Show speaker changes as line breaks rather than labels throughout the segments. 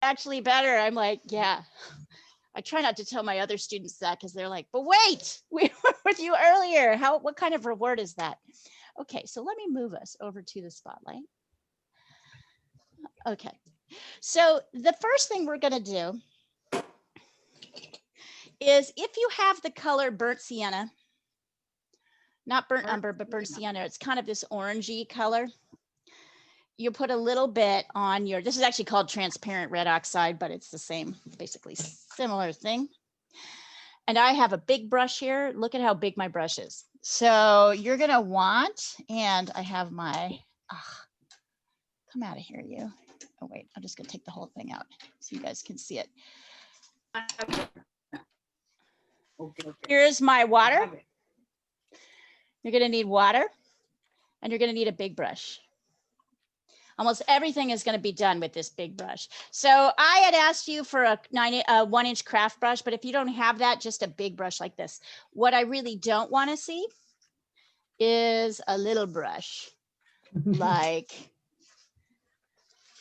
actually better. I'm like, yeah. I try not to tell my other students that because they're like, but wait, we were with you earlier. What kind of reward is that? Okay, so let me move us over to the spotlight. Okay, so the first thing we're gonna do is if you have the color burnt sienna, not burnt umber, but burnt sienna, it's kind of this orangey color. You put a little bit on your, this is actually called transparent red oxide, but it's the same, basically similar thing. And I have a big brush here. Look at how big my brush is. So you're gonna want, and I have my, come out of here, you. Oh wait, I'm just gonna take the whole thing out so you guys can see it.
Okay.
Here's my water. You're gonna need water and you're gonna need a big brush. Almost everything is going to be done with this big brush. So I had asked you for a 1-inch craft brush, but if you don't have that, just a big brush like this. What I really don't want to see is a little brush. Like,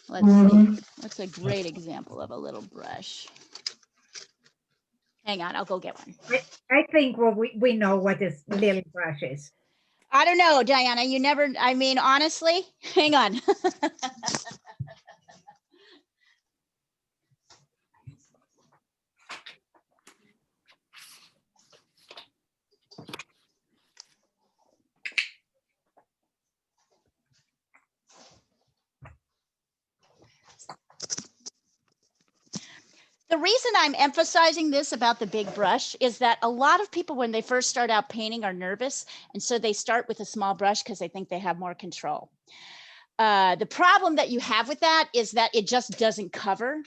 let's see, what's a great example of a little brush? Hang on, I'll go get one.
I think we know what this little brush is.
I don't know, Diana, you never, I mean, honestly, hang on. The reason I'm emphasizing this about the big brush is that a lot of people, when they first start out painting, are nervous. And so they start with a small brush because they think they have more control. The problem that you have with that is that it just doesn't cover.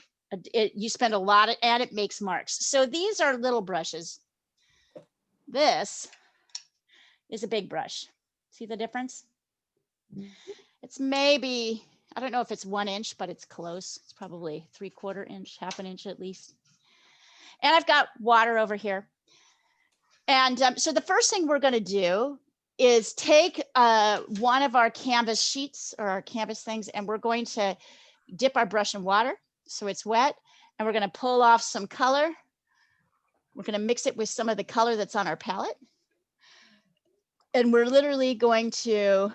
You spend a lot and it makes marks. So these are little brushes. This is a big brush. See the difference? It's maybe, I don't know if it's 1 inch, but it's close. It's probably 3/4 inch, 1/2 inch at least. And I've got water over here. And so the first thing we're going to do is take one of our canvas sheets or our canvas things, and we're going to dip our brush in water so it's wet. And we're going to pull off some color. We're going to mix it with some of the color that's on our palette. And we're literally going to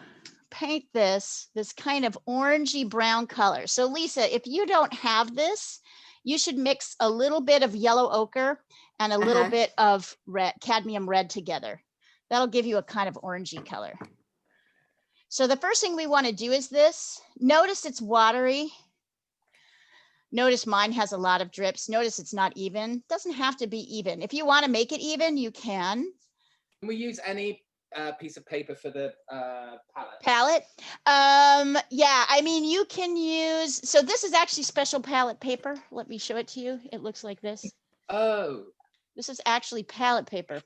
paint this kind of orangey brown color. So Lisa, if you don't have this, you should mix a little bit of yellow ochre and a little bit of red, cadmium red together. That'll give you a kind of orangey color. So the first thing we want to do is this. Notice it's watery. Notice mine has a lot of drips. Notice it's not even. Doesn't have to be even. If you want to make it even, you can.
Can we use any piece of paper for the palette?
Palette? Yeah, I mean, you can use, so this is actually special palette paper. Let me show it to you. It looks like this.
Oh.
This is actually palette paper.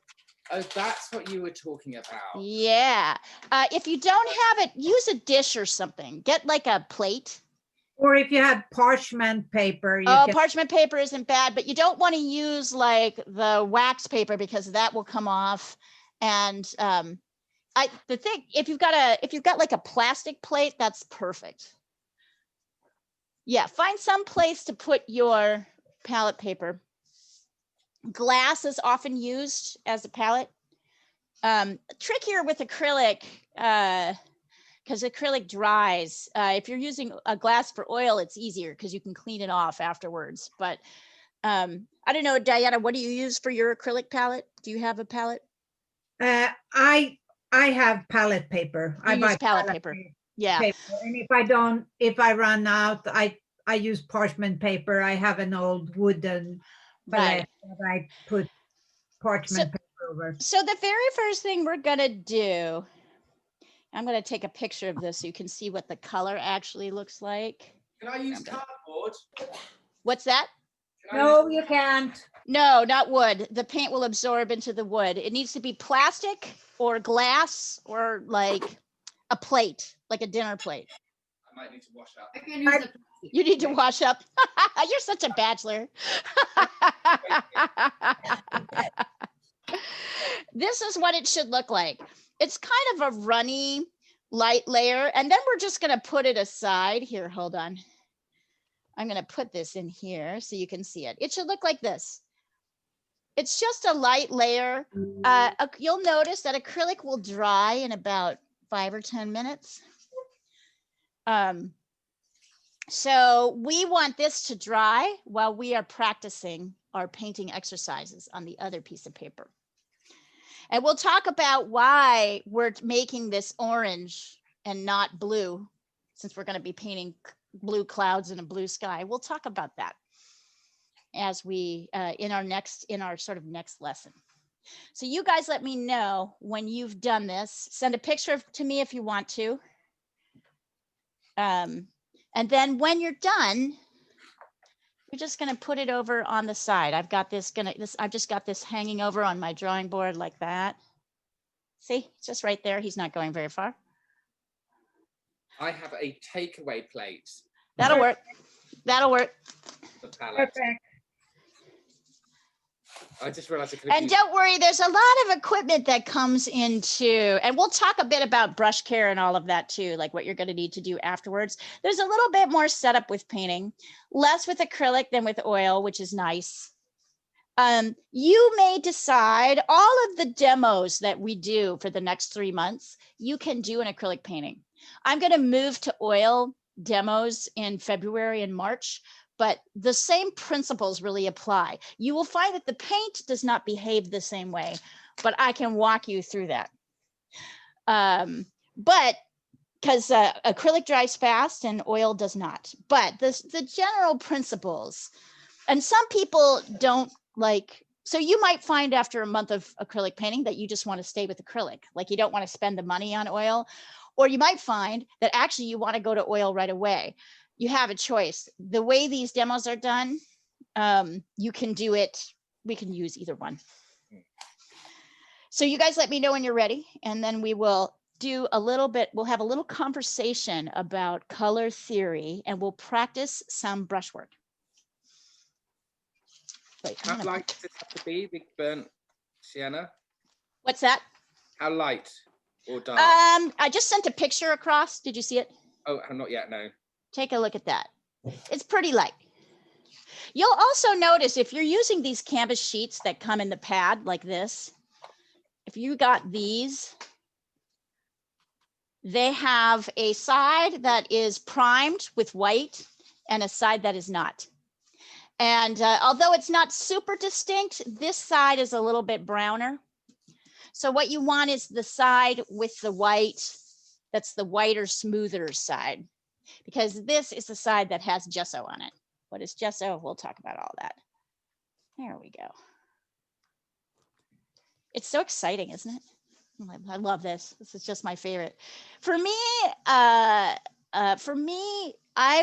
Oh, that's what you were talking about.
Yeah. If you don't have it, use a dish or something. Get like a plate.
Or if you have parchment paper.
Parchment paper isn't bad, but you don't want to use like the wax paper because that will come off. And the thing, if you've got like a plastic plate, that's perfect. Yeah, find some place to put your palette paper. Glass is often used as a palette. Trickier with acrylic, because acrylic dries. If you're using a glass for oil, it's easier because you can clean it off afterwards. But I don't know, Diana, what do you use for your acrylic palette? Do you have a palette?
I have palette paper.
I use palette paper. Yeah.
Paper. And if I run out, I use parchment paper. I have an old wooden palette that I put parchment paper over.
So the very first thing we're gonna do, I'm gonna take a picture of this so you can see what the color actually looks like.
Can I use cardboard?
What's that?
No, you can't.
No, not wood. The paint will absorb into the wood. It needs to be plastic or glass or like a plate, like a dinner plate.
I might need to wash up.
I can use it.
You need to wash up. You're such a bachelor. This is what it should look like. It's kind of a runny, light layer. And then we're just going to put it aside. Here, hold on. I'm going to put this in here so you can see it. It should look like this. It's just a light layer. You'll notice that acrylic will dry in about 5 or 10 minutes. So we want this to dry while we are practicing our painting exercises on the other piece of paper. And we'll talk about why we're making this orange and not blue, since we're going to be painting blue clouds in a blue sky. We'll talk about that as we in our sort of next lesson. So you guys let me know when you've done this. Send a picture to me if you want to. And then when you're done, you're just going to put it over on the side. I've just got this hanging over on my drawing board like that. See, it's just right there. He's not going very far.
I have a takeaway plate.
That'll work. That'll work.
The palette.
Perfect.
I just realized I could
And don't worry, there's a lot of equipment that comes into, and we'll talk a bit about brush care and all of that too, like what you're going to need to do afterwards. There's a little bit more setup with painting, less with acrylic than with oil, which is nice. You may decide all of the demos that we do for the next 3 months, you can do an acrylic painting. I'm going to move to oil demos in February and March, but the same principles really apply. You will find that the paint does not behave the same way, but I can walk you through that. But because acrylic dries fast and oil does not, but the general principles, and some people don't like, so you might find after a month of acrylic painting that you just want to stay with acrylic, like you don't want to spend the money on oil, or you might find that actually you want to go to oil right away. You have a choice. The way these demos are done, you can do it. We can use either one. So you guys let me know when you're ready, and then we will do a little bit. We'll have a little conversation about color theory, and we'll practice some brushwork. Wait,
How light does it have to be, the burnt sienna?
what's that?
How light or dark?
I just sent a picture across. Did you see it?
Oh, not yet, no.
Take a look at that. It's pretty light. You'll also notice if you're using these canvas sheets that come in the pad like this, if you got these, they have a side that is primed with white and a side that is not. And although it's not super distinct, this side is a little bit browner. So what you want is the side with the white, that's the whiter, smoother side, because this is the side that has gesso on it. What is gesso? We'll talk about all that. There we go. It's so exciting, isn't it? I love this. This is just my favorite. For me, I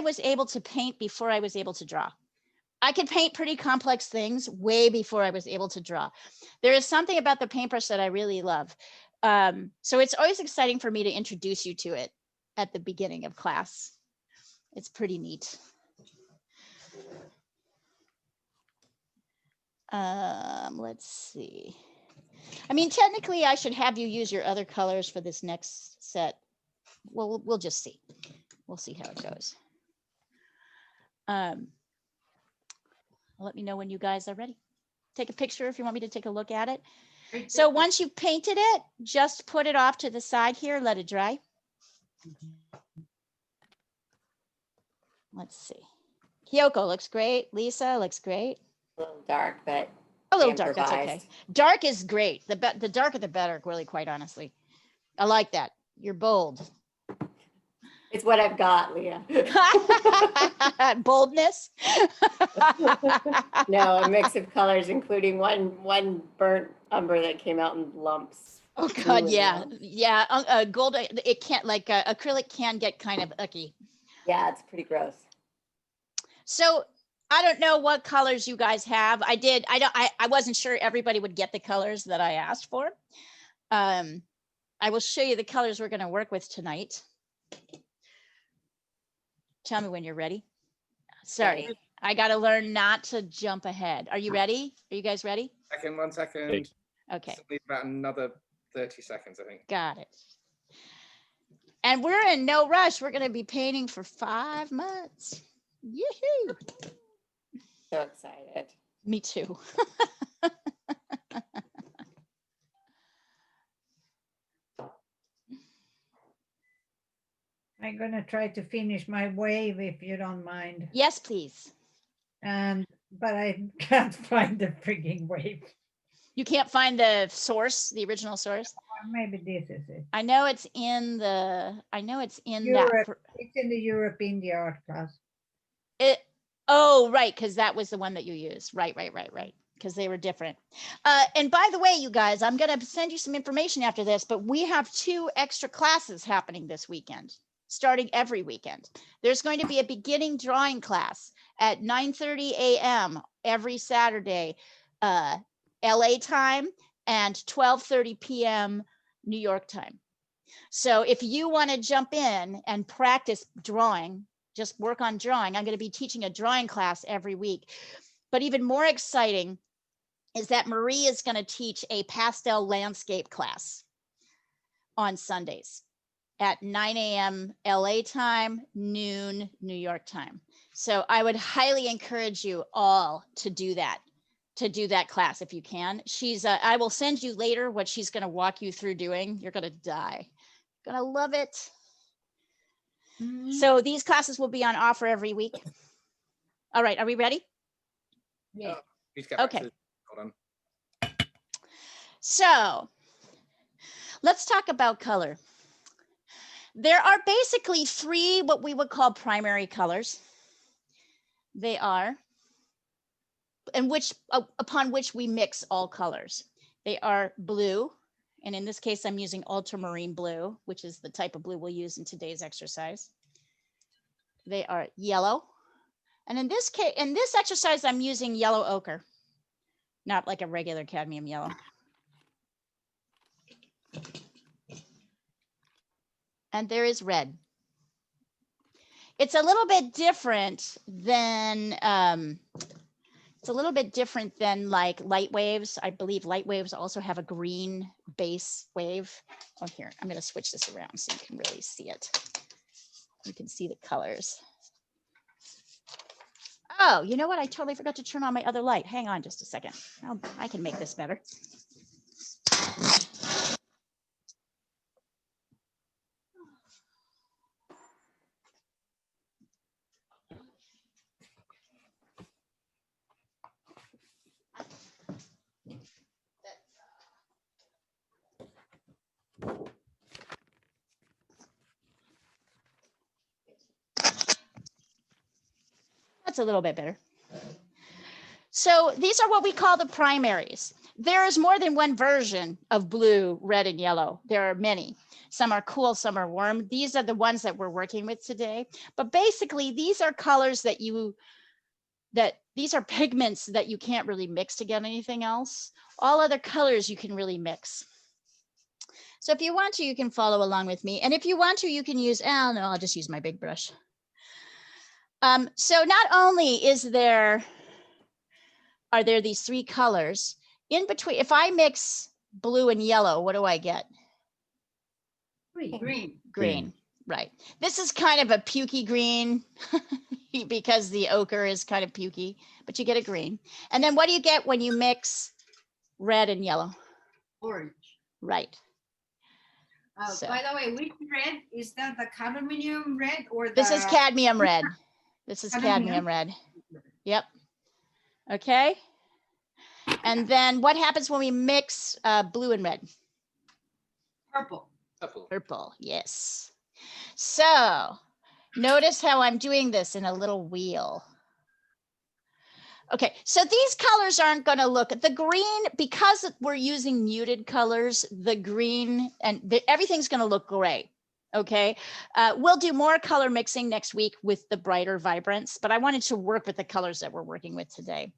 was able to paint before I was able to draw. I could paint pretty complex things way before I was able to draw. There is something about the paintbrush that I really love. So it's always exciting for me to introduce you to it at the beginning of class. It's pretty neat. Let's see. I mean, technically I should have you use your other colors for this next set. We'll just see. We'll see how it goes. Let me know when you guys are ready. Take a picture if you want me to take a look at it. So once you've painted it, just put it off to the side here, let it dry. Let's see. Kyoko looks great. Lisa looks great.
A little dark, but
a little dark, that's okay.
improvised.
Dark is great. The darker the better, really, quite honestly. I like that. You're bold.
It's what I've got, Leah.
Boldness.
No, a mix of colors, including one burnt umber that came out in lumps.
Oh God,
Ooh,
yeah, yeah. Gold, it can't, like acrylic can get kind of icky.
Yeah, it's pretty gross.
So I don't know what colors you guys have. I wasn't sure everybody would get the colors that I asked for. I will show you the colors we're going to work with tonight. Tell me when you're ready. Sorry, I got to learn not to jump ahead. Are you ready? Are you guys ready?
1 second.
Okay.
Just need about another 30 seconds, I think.
Got it. And we're in no rush. We're going to be painting for 5 months. Yoo-hoo.
So excited.
Me too.
I'm gonna try to finish my wave if you don't mind.
Yes, please.
But I can't find the frigging wave.
You can't find the source, the original source.
Or maybe this is it.
I know it's in the, I know it's in
Europe.
that.
It's in the Europe India art class.
Oh, right, because that was the one that you used. Right, because they were different. And by the way, you guys, I'm going to send you some information after this, but we have 2 extra classes happening this weekend, starting every weekend. There's going to be a beginning drawing class at 9:30 a.m. every Saturday, LA time, and 12:30 p.m. New York time. So if you want to jump in and practice drawing, just work on drawing. I'm going to be teaching a drawing class every week. But even more exciting is that Marie is going to teach a pastel landscape class on Sundays at 9 a.m. LA time, noon New York time. So I would highly encourage you all to do that class if you can. I will send you later what she's going to walk you through doing. You're going to die. Gonna love it. So these classes will be on offer every week. All right, are we ready?
Yeah.
Please get back
Okay.
to hold on.
So let's talk about color. There are basically 3 what we would call primary colors. They are, and upon which we mix all colors. They are blue, and in this case, I'm using ultramarine blue, which is the type of blue we'll use in today's exercise. They are yellow, and in this case, in this exercise, I'm using yellow ochre, not like a regular cadmium yellow. And there is red. It's a little bit different than like light waves. I believe light waves also have a green base wave. Oh, here, I'm going to switch this around so you can really see it. You can see the colors. Oh, you know what? I totally forgot to turn on my other light. Hang on just a second. I can make this better. That's a little bit better. So these are what we call the primaries. There is more than one version of blue, red, and yellow. There are many. Some are cool, some are warm. These are the ones that we're working with today. But basically, these are colors these are pigments that you can't really mix to get anything else. All other colors you can really mix. So if you want to, you can follow along with me. And if you want to, you can use, oh no, I'll just use my big brush. So not only are there these 3 colors in between. If I mix blue and yellow, what do I get? Green, right. This is kind of a pukey green because the ochre is kind of pukey, but you get a green. And then what do you get when you mix red and yellow?
Orange.
Right. So,
by the way, which red is that? The cadmium red or the?
This is cadmium red. This is
Cadmium?
cadmium red. Yep. Okay. And then what happens when we mix blue and red?
Purple.
Purple.
Purple, yes. So notice how I'm doing this in a little wheel. Okay, so these colors aren't going to look, the green, because we're using muted colors, the green and everything's going to look gray. Okay, we'll do more color mixing next week with the brighter vibrance, but I wanted to work with the colors that we're working with today.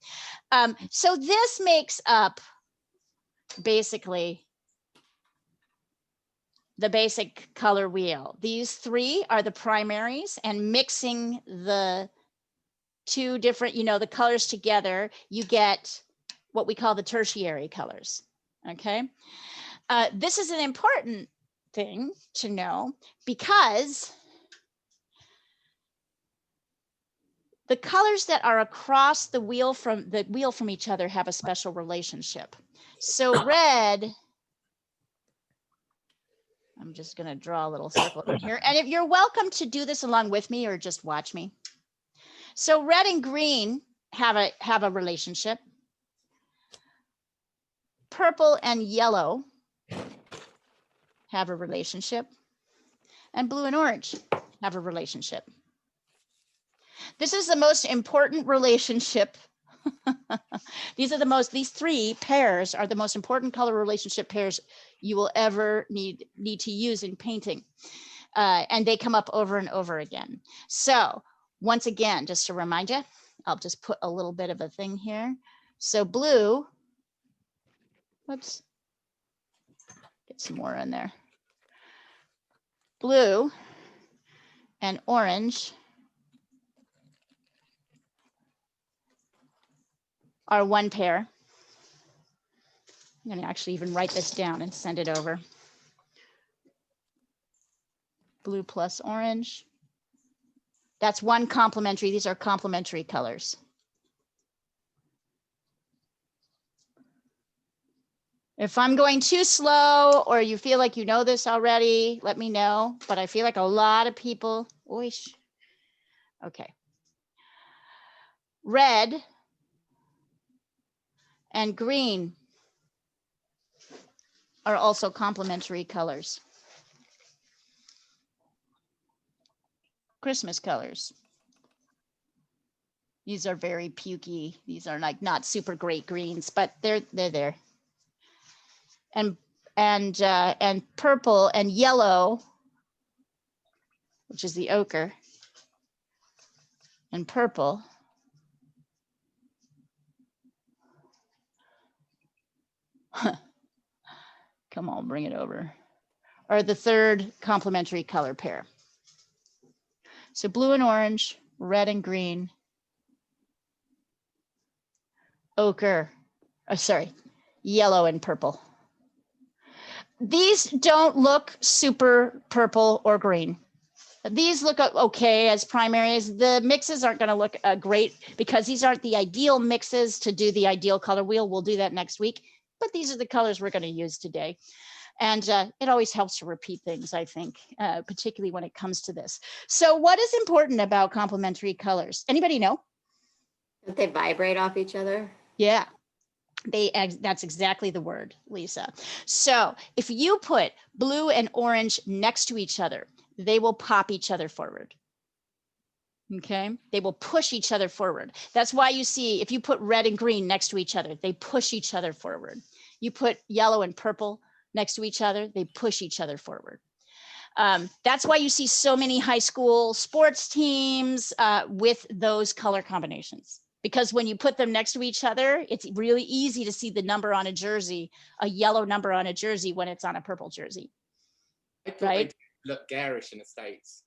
So this makes up basically the basic color wheel. These 3 are the primaries, and mixing the 2 different, the colors together, you get what we call the tertiary colors. Okay. This is an important thing to know because The colors that are across the wheel from each other have a special relationship. So red, I'm just going to draw a little circle in here. And if you're welcome to do this along with me or just watch me. So red and green have a relationship. Purple and yellow have a relationship. And blue and orange have a relationship. This is the most important relationship. These three pairs are the most important color relationship pairs you will ever need to use in painting. And they come up over and over again. So once again, just to remind you, I'll just put a little bit of a thing here. So blue, whoops, get some more in there. Blue and orange are one pair. I'm going to actually even write this down and send it over. Blue plus orange. That's one complementary. These are complementary colors. If I'm going too slow or you feel like you know this already, let me know. But I feel like a lot of people, oish. Okay. Red and green are also complementary colors. Christmas colors. These are very pukey. These are like not super great greens, but they're there. And purple and yellow, which is the ochre, and purple come on, bring it over, are the third complementary color pair. So blue and orange, red and green, ochre, yellow and purple. These don't look super purple or green. These look okay as primaries. The mixes aren't going to look great because these aren't the ideal mixes to do the ideal color wheel. We'll do that next week, but these are the colors we're going to use today. And it always helps to repeat things, I think, particularly when it comes to this. So what is important about complementary colors? Anybody know?
Don't they vibrate off each other?
Yeah. That's exactly the word, Lisa. So if you put blue and orange next to each other, they will pop each other forward. Okay, they will push each other forward. That's why you see if you put red and green next to each other, they push each other forward. You put yellow and purple next to each other, they push each other forward. That's why you see so many high school sports teams with those color combinations. Because when you put them next to each other, it's really easy to see the number on a jersey, a yellow number on a jersey when it's on a purple jersey. Right?
Look garish in the States.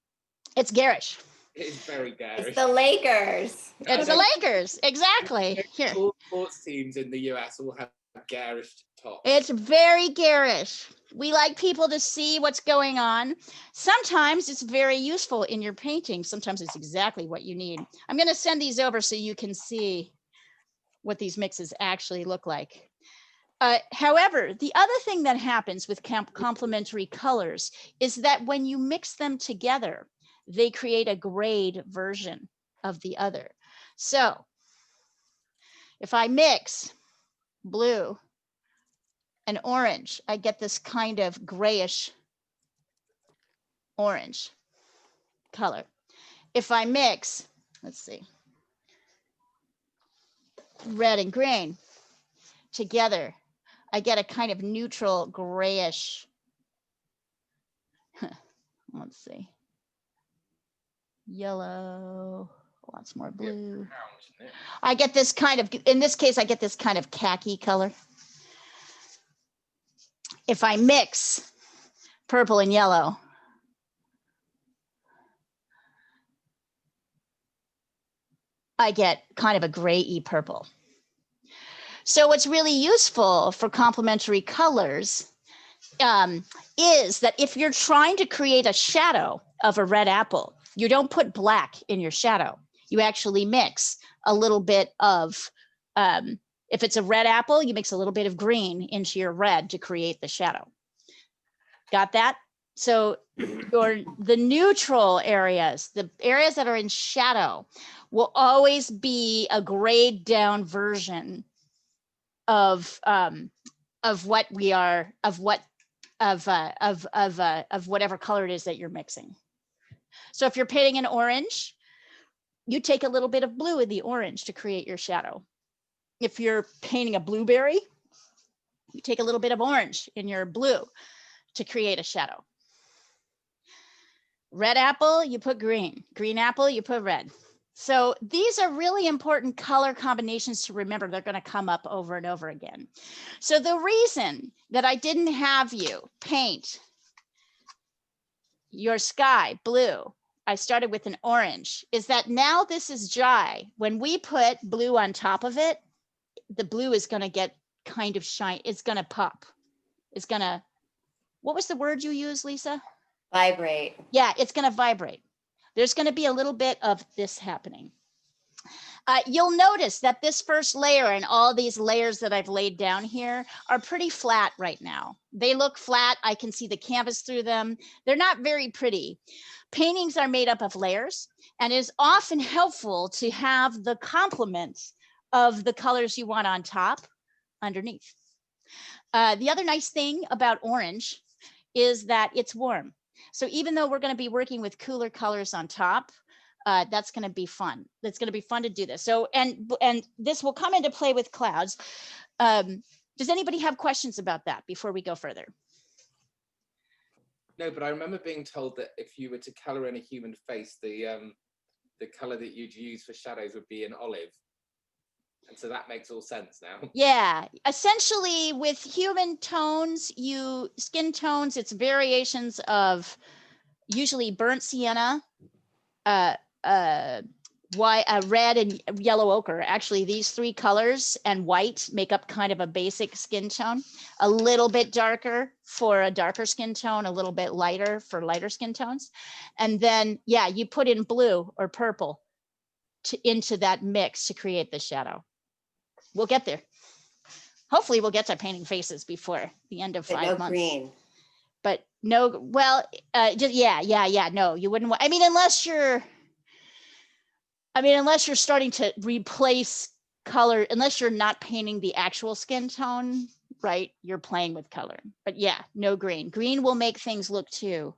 It's garish.
It is very garish.
It's the Lakers.
It's the Lakers, exactly. Here.
All sports teams in the US all have garish tops.
It's very garish. We like people to see what's going on. Sometimes it's very useful in your painting. Sometimes it's exactly what you need. I'm going to send these over so you can see what these mixes actually look like. However, the other thing that happens with complementary colors is that when you mix them together, they create a grayed version of the other. So if I mix blue and orange, I get this kind of grayish orange color. If I mix, let's see, red and green together, I get a kind of neutral grayish, let's see, yellow, lots more blue. I get this kind of, in this case, I get this kind of khaki color. If I mix purple and yellow, I get kind of a gray-y purple. So what's really useful for complementary colors is that if you're trying to create a shadow of a red apple, you don't put black in your shadow. you actually mix a little bit of, if it's a red apple, you mix a little bit of green into your red to create the shadow. Got that? So the neutral areas, the areas that are in shadow, will always be a grayed down version of what we are, of whatever color it is that you're mixing. So if you're painting an orange, you take a little bit of blue in the orange to create your shadow. If you're painting a blueberry, you take a little bit of orange in your blue to create a shadow. Red apple, you put green. Green apple, you put red. So these are really important color combinations to remember. They're going to come up over and over again. So the reason that I didn't have you paint your sky blue, I started with an orange, is that now this is dry. When we put blue on top of it, the blue is going to get kind of shine. It's going to pop. It's going to, what was the word you used, Lisa?
Vibrate.
Yeah, it's going to vibrate. There's going to be a little bit of this happening. You'll notice that this first layer and all these layers that I've laid down here are pretty flat right now. They look flat. I can see the canvas through them. They're not very pretty. Paintings are made up of layers, and it is often helpful to have the complements of the colors you want on top underneath. The other nice thing about orange is that it's warm. So even though we're going to be working with cooler colors on top, that's going to be fun. It's going to be fun to do this. So, and this will come into play with clouds. Does anybody have questions about that before we go further?
No, but I remember being told that if you were to color in a human face, the color that you'd use for shadows would be an olive. And so that makes all sense now.
Yeah, essentially with human tones, skin tones, it's variations of usually burnt sienna, red and yellow ochre. Actually, these three colors and white make up kind of a basic skin tone. A little bit darker for a darker skin tone, a little bit lighter for lighter skin tones. And then, yeah, you put in blue or purple into that mix to create the shadow. We'll get there. Hopefully we'll get to painting faces before the end of 5 months.
Green.
But no, well, just, no, you wouldn't want, unless you're starting to replace color, unless you're not painting the actual skin tone, right? You're playing with color. But yeah, no green. Green will make things look too,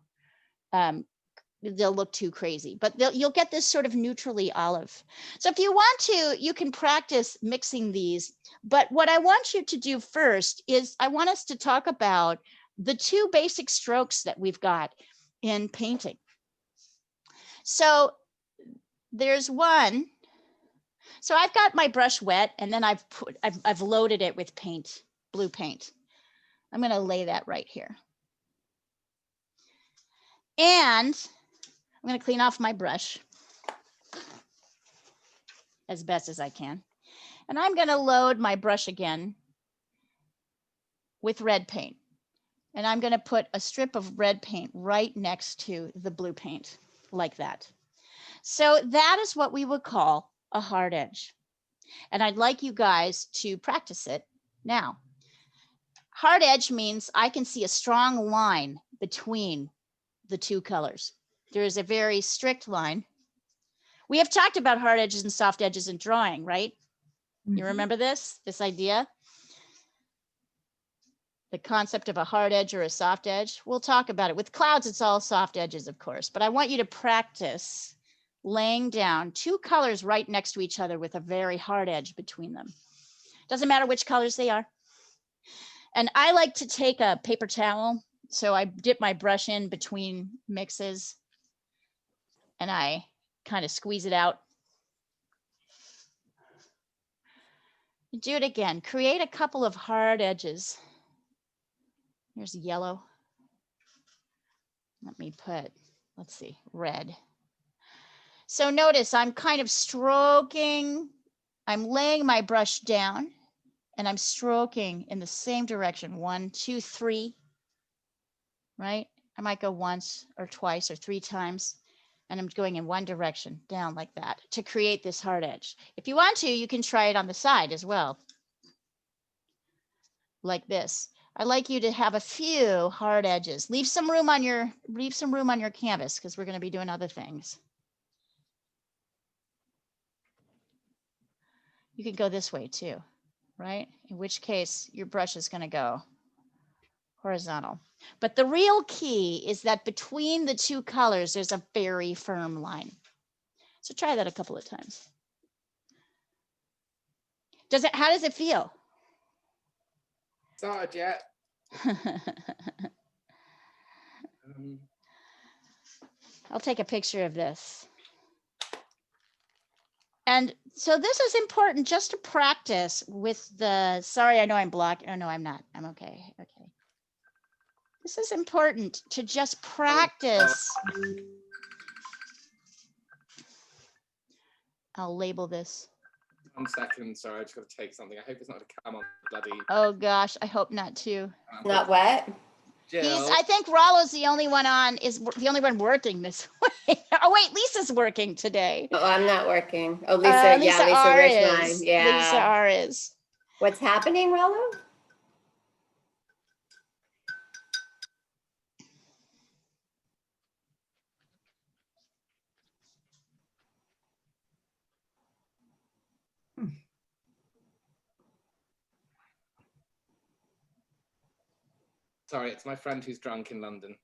they'll look too crazy, but you'll get this sort of neutrally olive. So if you want to, you can practice mixing these. But what I want you to do first is I want us to talk about the two basic strokes that we've got in painting. So there's one. So I've got my brush wet, and then I've loaded it with paint, blue paint. I'm going to lay that right here. And I'm going to clean off my brush as best as I can. And I'm going to load my brush again with red paint. And I'm going to put a strip of red paint right next to the blue paint, like that. So that is what we would call a hard edge. And I'd like you guys to practice it now. Hard edge means I can see a strong line between the two colors. There is a very strict line. We have talked about hard edges and soft edges in drawing, right? Mm-hmm. You remember this idea? The concept of a hard edge or a soft edge. We'll talk about it. With clouds, it's all soft edges, of course, but I want you to practice laying down two colors right next to each other with a very hard edge between them. Doesn't matter which colors they are. And I like to take a paper towel. So I dip my brush in between mixes and I kind of squeeze it out. Do it again. Create a couple of hard edges. Here's yellow. Let me put, let's see, red. So notice I'm kind of stroking. I'm laying my brush down and I'm stroking in the same direction. 1, 2, 3, right? I might go once or twice or 3 times. And I'm going in one direction, down like that, to create this hard edge. If you want to, you can try it on the side as well. Like this. I like you to have a few hard edges. Leave some room on your canvas because we're going to be doing other things. You can go this way too, right? In which case your brush is going to go horizontal. But the real key is that between the two colors, there's a very firm line. So try that a couple of times. How does it feel?
Started yet?
I'll take a picture of this. And so this is important just to practice with the, sorry, I know I'm blocked. Oh, no, I'm not. I'm okay. Okay. This is important to just practice. I'll label this.
1 second, sorry, I just got to take something. I hope it's not going to come on bloody.
Oh gosh, I hope not too.
Not wet?
Jill.
I think Rollo's the only one the only one working this way. Oh wait, Lisa's working today.
Oh, I'm not working. Oh, Lisa, yeah, Lisa
R
Richmond.
is.
Yeah.
Lisa R is.
What's happening, Rollo?
Sorry, it's my friend who's drunk in London.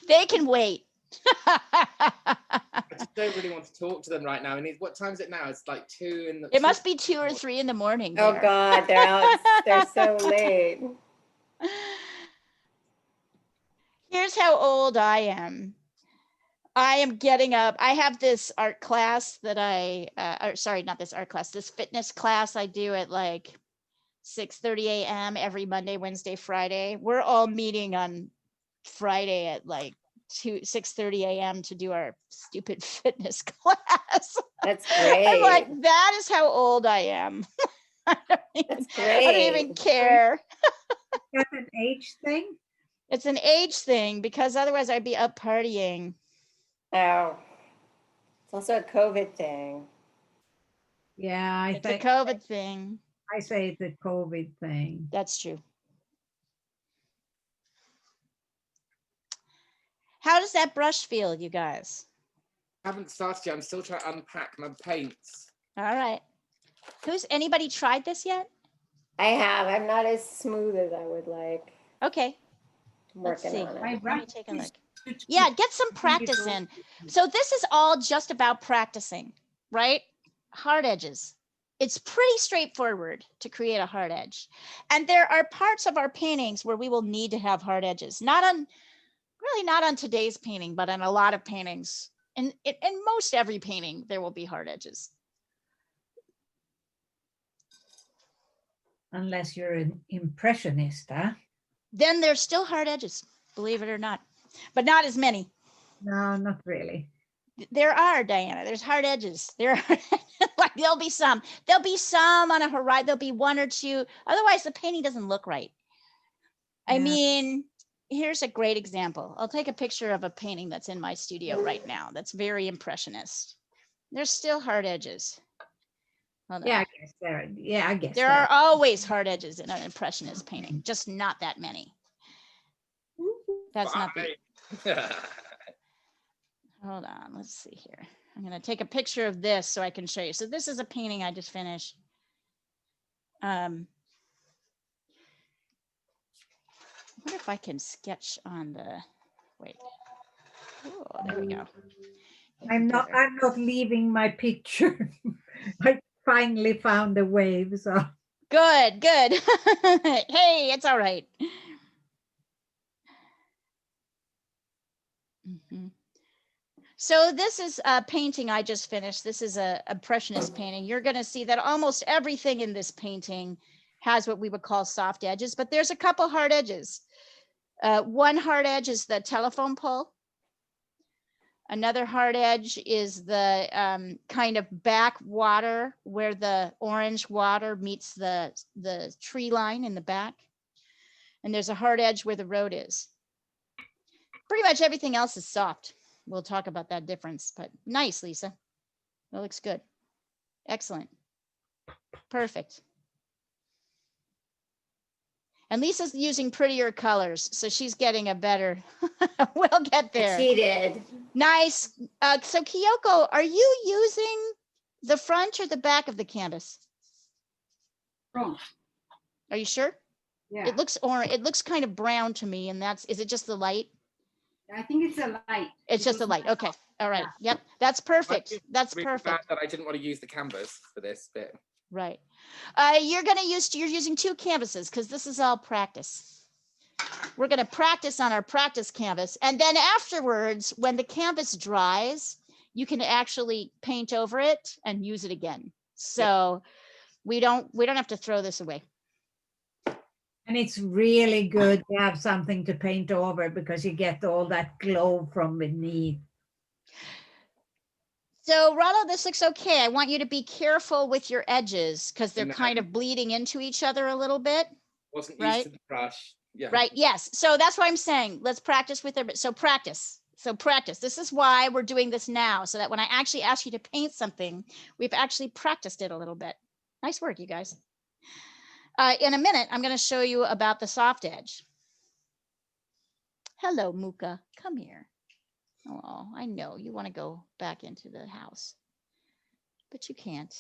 They can wait.
I just don't really want to talk to them right now. And what time is it now? It's like 2 in the.
It must be 2 or 3 in the morning.
Oh
there.
God, they're out. They're so late.
Here's how old I am. I am getting up. I have this art class that sorry, not this art class, this fitness class I do at like 6:30 a.m. every Monday, Wednesday, Friday. We're all meeting on Friday at like 6:30 a.m. to do our stupid fitness class.
That's great.
I'm like, that is how old I am.
That's great.
I don't even care.
That's an age thing?
It's an age thing because otherwise I'd be up partying.
Oh, it's also a COVID thing.
Yeah,
It's a COVID thing.
I say it's a COVID thing.
That's true. How does that brush feel, you guys?
I haven't started yet. I'm still trying to unpack my paints.
All right. Anybody tried this yet?
I have. I'm not as smooth as I would like.
Okay.
I'm
Let's
working
see.
on it.
My
Let me take a
brush
look.
is-
Yeah, get some practice in. So this is all just about practicing, right? Hard edges. It's pretty straightforward to create a hard edge. And there are parts of our paintings where we will need to have hard edges. Really not on today's painting, but on a lot of paintings. In most every painting, there will be hard edges.
Unless you're an impressionist, huh?
Then there's still hard edges, believe it or not, but not as many.
No, not really.
There are, Diana, there's hard edges. There are, like there'll be some on a horizon, there'll be 1 or 2. Otherwise the painting doesn't look right. I
Yeah.
mean, here's a great example. I'll take a picture of a painting that's in my studio right now. That's very impressionist. There's still hard edges. Hold on.
Yeah, I guess there. Yeah, I guess
There are always hard edges in an impressionist painting, just not that many. That's not the, hold on, let's see here. I'm gonna take a picture of this so I can show you. So this is a painting I just finished. I wonder if I can sketch on the, wait. Oh, there we go.
I'm not leaving my picture. I finally found a wave, so
Good. Hey, it's all right. So this is a painting I just finished. This is a impressionist painting. You're going to see that almost everything in this painting has what we would call soft edges, but there's a couple hard edges. One hard edge is the telephone pole. Another hard edge is the kind of backwater where the orange water meets the tree line in the back. And there's a hard edge where the road is. Pretty much everything else is soft, we'll talk about that difference, but nice, Lisa. That looks good. Excellent. Perfect. And Lisa's using prettier colors, so she's getting a better, we'll get there.
She did.
Nice. So Kyoko, are you using the front or the back of the canvas?
Front.
Are you sure?
Yeah,
It looks orange. It looks kind of brown to me, and is it just the light?
I think it's a light.
It's just the
because
light. Okay. All right. Yep. That's perfect. That's
Really bad
perfect.
that I didn't want to use the canvas for this bit.
Right. You're using 2 canvases because this is all practice. We're going to practice on our practice canvas. And then afterwards, when the canvas dries, you can actually paint over it and use it again. So we don't have to throw this away.
And it's really good to have something to paint over because you get all that glow from beneath.
So Ronald, this looks okay. I want you to be careful with your edges because they're
No.
kind of bleeding into each other a little bit.
Wasn't used
Right.
to the brush. Yeah.
Right. Yes. So that's why I'm saying let's practice with it. So practice. This is why we're doing this now, so that when I actually ask you to paint something, we've actually practiced it a little bit. Nice work, you guys. In a minute, I'm going to show you about the soft edge. Hello, Muka. Come here. Oh, I know you want to go back into the house, but you can't.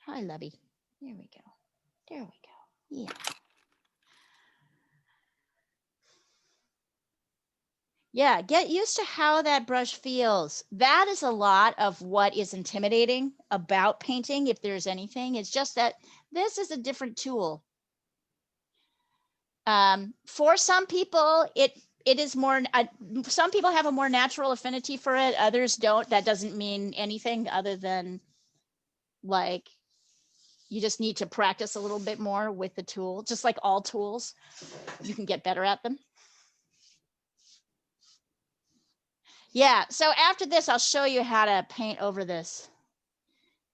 Hi, Lovey. There we go. There we go. Yeah. Yeah, get used to how that brush feels. That is a lot of what is intimidating about painting, if there's anything. It's just that this is a different tool. For some people, it is more, some people have a more natural affinity for it, others don't. That doesn't mean anything other than like, you just need to practice a little bit more with the tool. Just like all tools, you can get better at them. Yeah, so after this, I'll show you how to paint over this,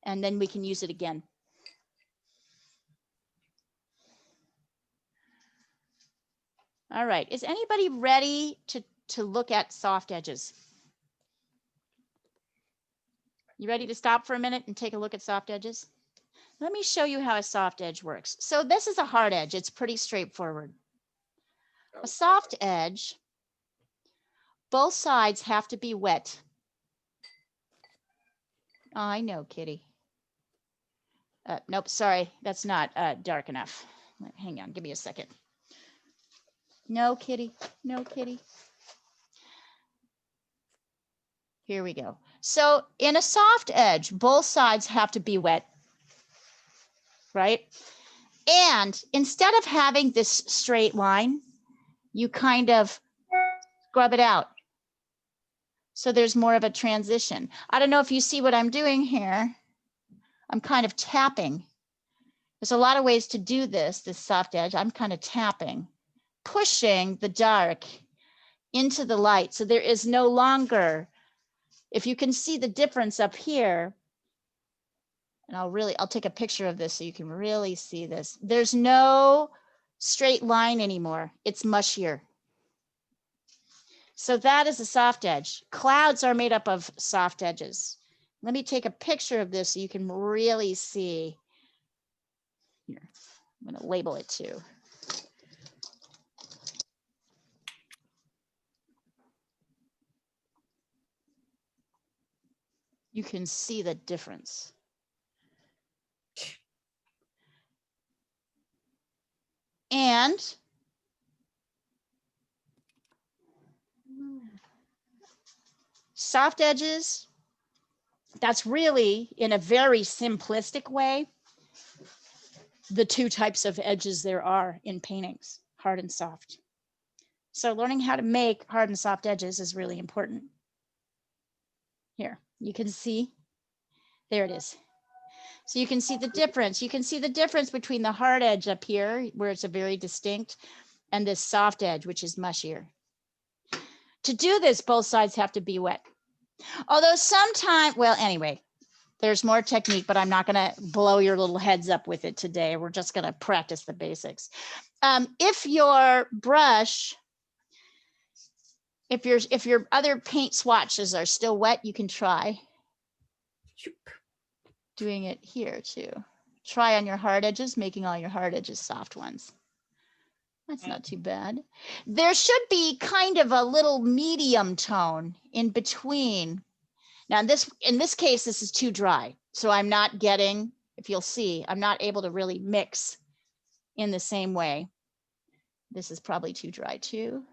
and then we can use it again. All right, is anybody ready to look at soft edges? You ready to stop for a minute and take a look at soft edges? Let me show you how a soft edge works. So this is a hard edge. It's pretty straightforward. A soft edge, both sides have to be wet. Oh, I know, Kitty. Nope, sorry, that's not dark enough. Hang on, give me a second. No, Kitty, no, Kitty. Here we go. So in a soft edge, both sides have to be wet, right? And instead of having this straight line, you kind of scrub it out. So there's more of a transition. I don't know if you see what I'm doing here. I'm kind of tapping. There's a lot of ways to do this soft edge. I'm kind of tapping, pushing the dark into the light. So there is no longer, if you can see the difference up here, and I'll take a picture of this so you can really see this. There's no straight line anymore. It's mushier. So that is a soft edge. Clouds are made up of soft edges. Let me take a picture of this so you can really see. Here, I'm going to label it too. You can see the difference. And soft edges, that's really, in a very simplistic way, the 2 types of edges there are in paintings, hard and soft. So learning how to make hard and soft edges is really important. Here, you can see, there it is. So you can see the difference. You can see the difference between the hard edge up here, where it's a very distinct, and this soft edge, which is mushier. To do this, both sides have to be wet. Although sometimes, well, anyway, there's more technique, but I'm not going to blow your little heads up with it today. We're just going to practice the basics. If your brush if your other paint swatches are still wet, you can try doing it here too. Try on your hard edges, making all your hard edges soft ones. That's not too bad. There should be kind of a little medium tone in between. Now in this case, this is too dry. So I'm not getting, if you'll see, I'm not able to really mix in the same way. This is probably too dry too.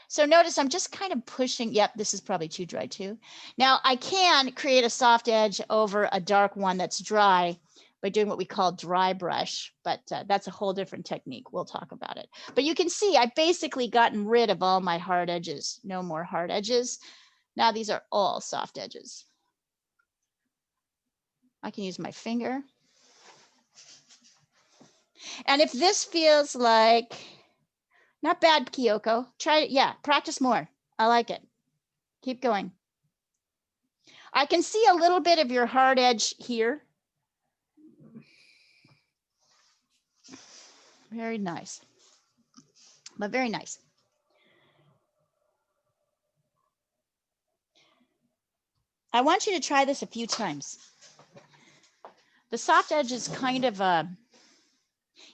So notice I'm just kind of pushing. Yep, this is probably too dry too. Now I can create a soft edge over a dark one that's dry by doing what we call dry brush, but that's a whole different technique. We'll talk about it. But you can see I've basically gotten rid of all my hard edges. No more hard edges. Now these are all soft edges. I can use my finger. And if this feels like, not bad, Kyoko, try it. Yeah, practice more. I like it. Keep going. I can see a little bit of your hard edge here. Very nice, but very nice. I want you to try this a few times. The soft edge is kind of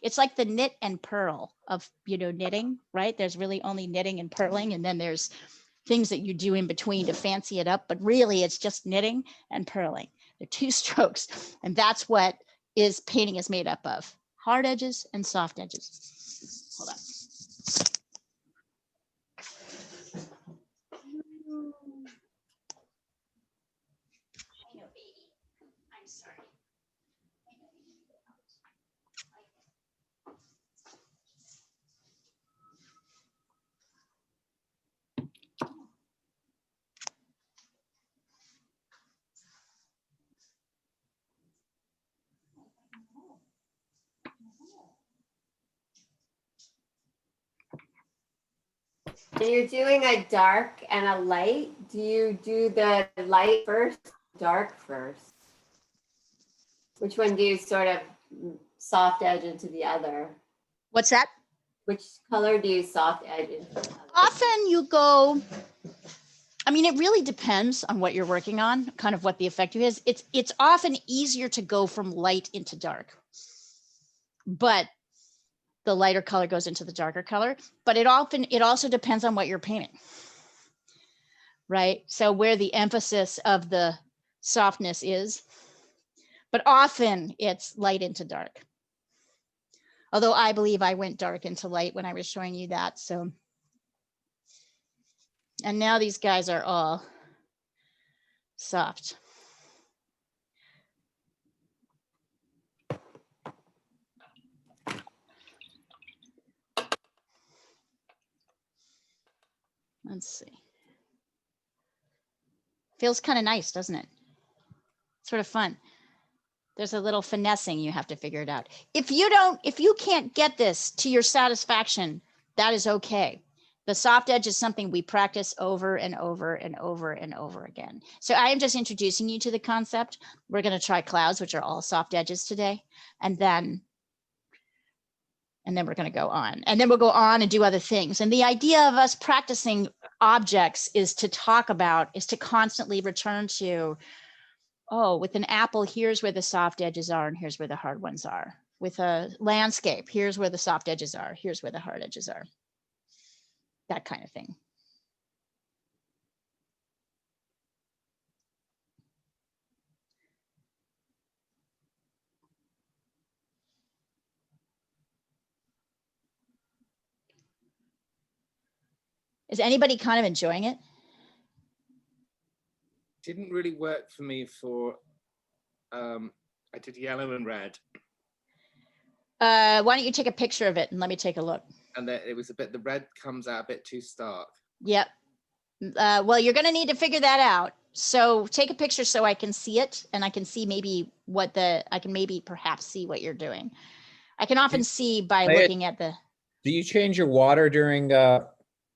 it's like the knit and purl of, knitting, right? There's really only knitting and purling, and then there's things that you do in between to fancy it up, but really it's just knitting and purling. They're two strokes, and that's what painting is made up of. Hard edges and soft edges. Hold on. I know, baby. I'm sorry.
When you're doing a dark and a light, do you do the light first, dark first? Which one do you sort of soft edge into the other?
What's that?
Which color do you soft edge into the other?
Often you go, I mean, it really depends on what you're working on, kind of what the effect is. It's often easier to go from light into dark, but the lighter color goes into the darker color. But it also depends on what you're painting, right? So where the emphasis of the softness is, but often it's light into dark. Although I believe I went dark into light when I was showing you that. So, and now these guys are all soft. Let's see. Feels kind of nice, doesn't it? Sort of fun. There's a little finessing, you have to figure it out. If you can't get this to your satisfaction, that is okay. The soft edge is something we practice over and over and over and over again. So I am just introducing you to the concept. We're going to try clouds, which are all soft edges today. And then we're going to go on. And then we'll go on and do other things. And the idea of us practicing objects is to constantly return to, oh, with an apple, here's where the soft edges are and here's where the hard ones are. With a landscape, here's where the soft edges are, here's where the hard edges are. That kind of thing. Is anybody kind of enjoying it?
Didn't really work for me for, I did yellow and red.
Why don't you take a picture of it and let me take a look.
And then it was the red comes out a bit too stark.
Yep. Well, you're going to need to figure that out. So take a picture so I can see it, and I can see maybe perhaps see what you're doing. I can often see by looking at the.
Do you change your water during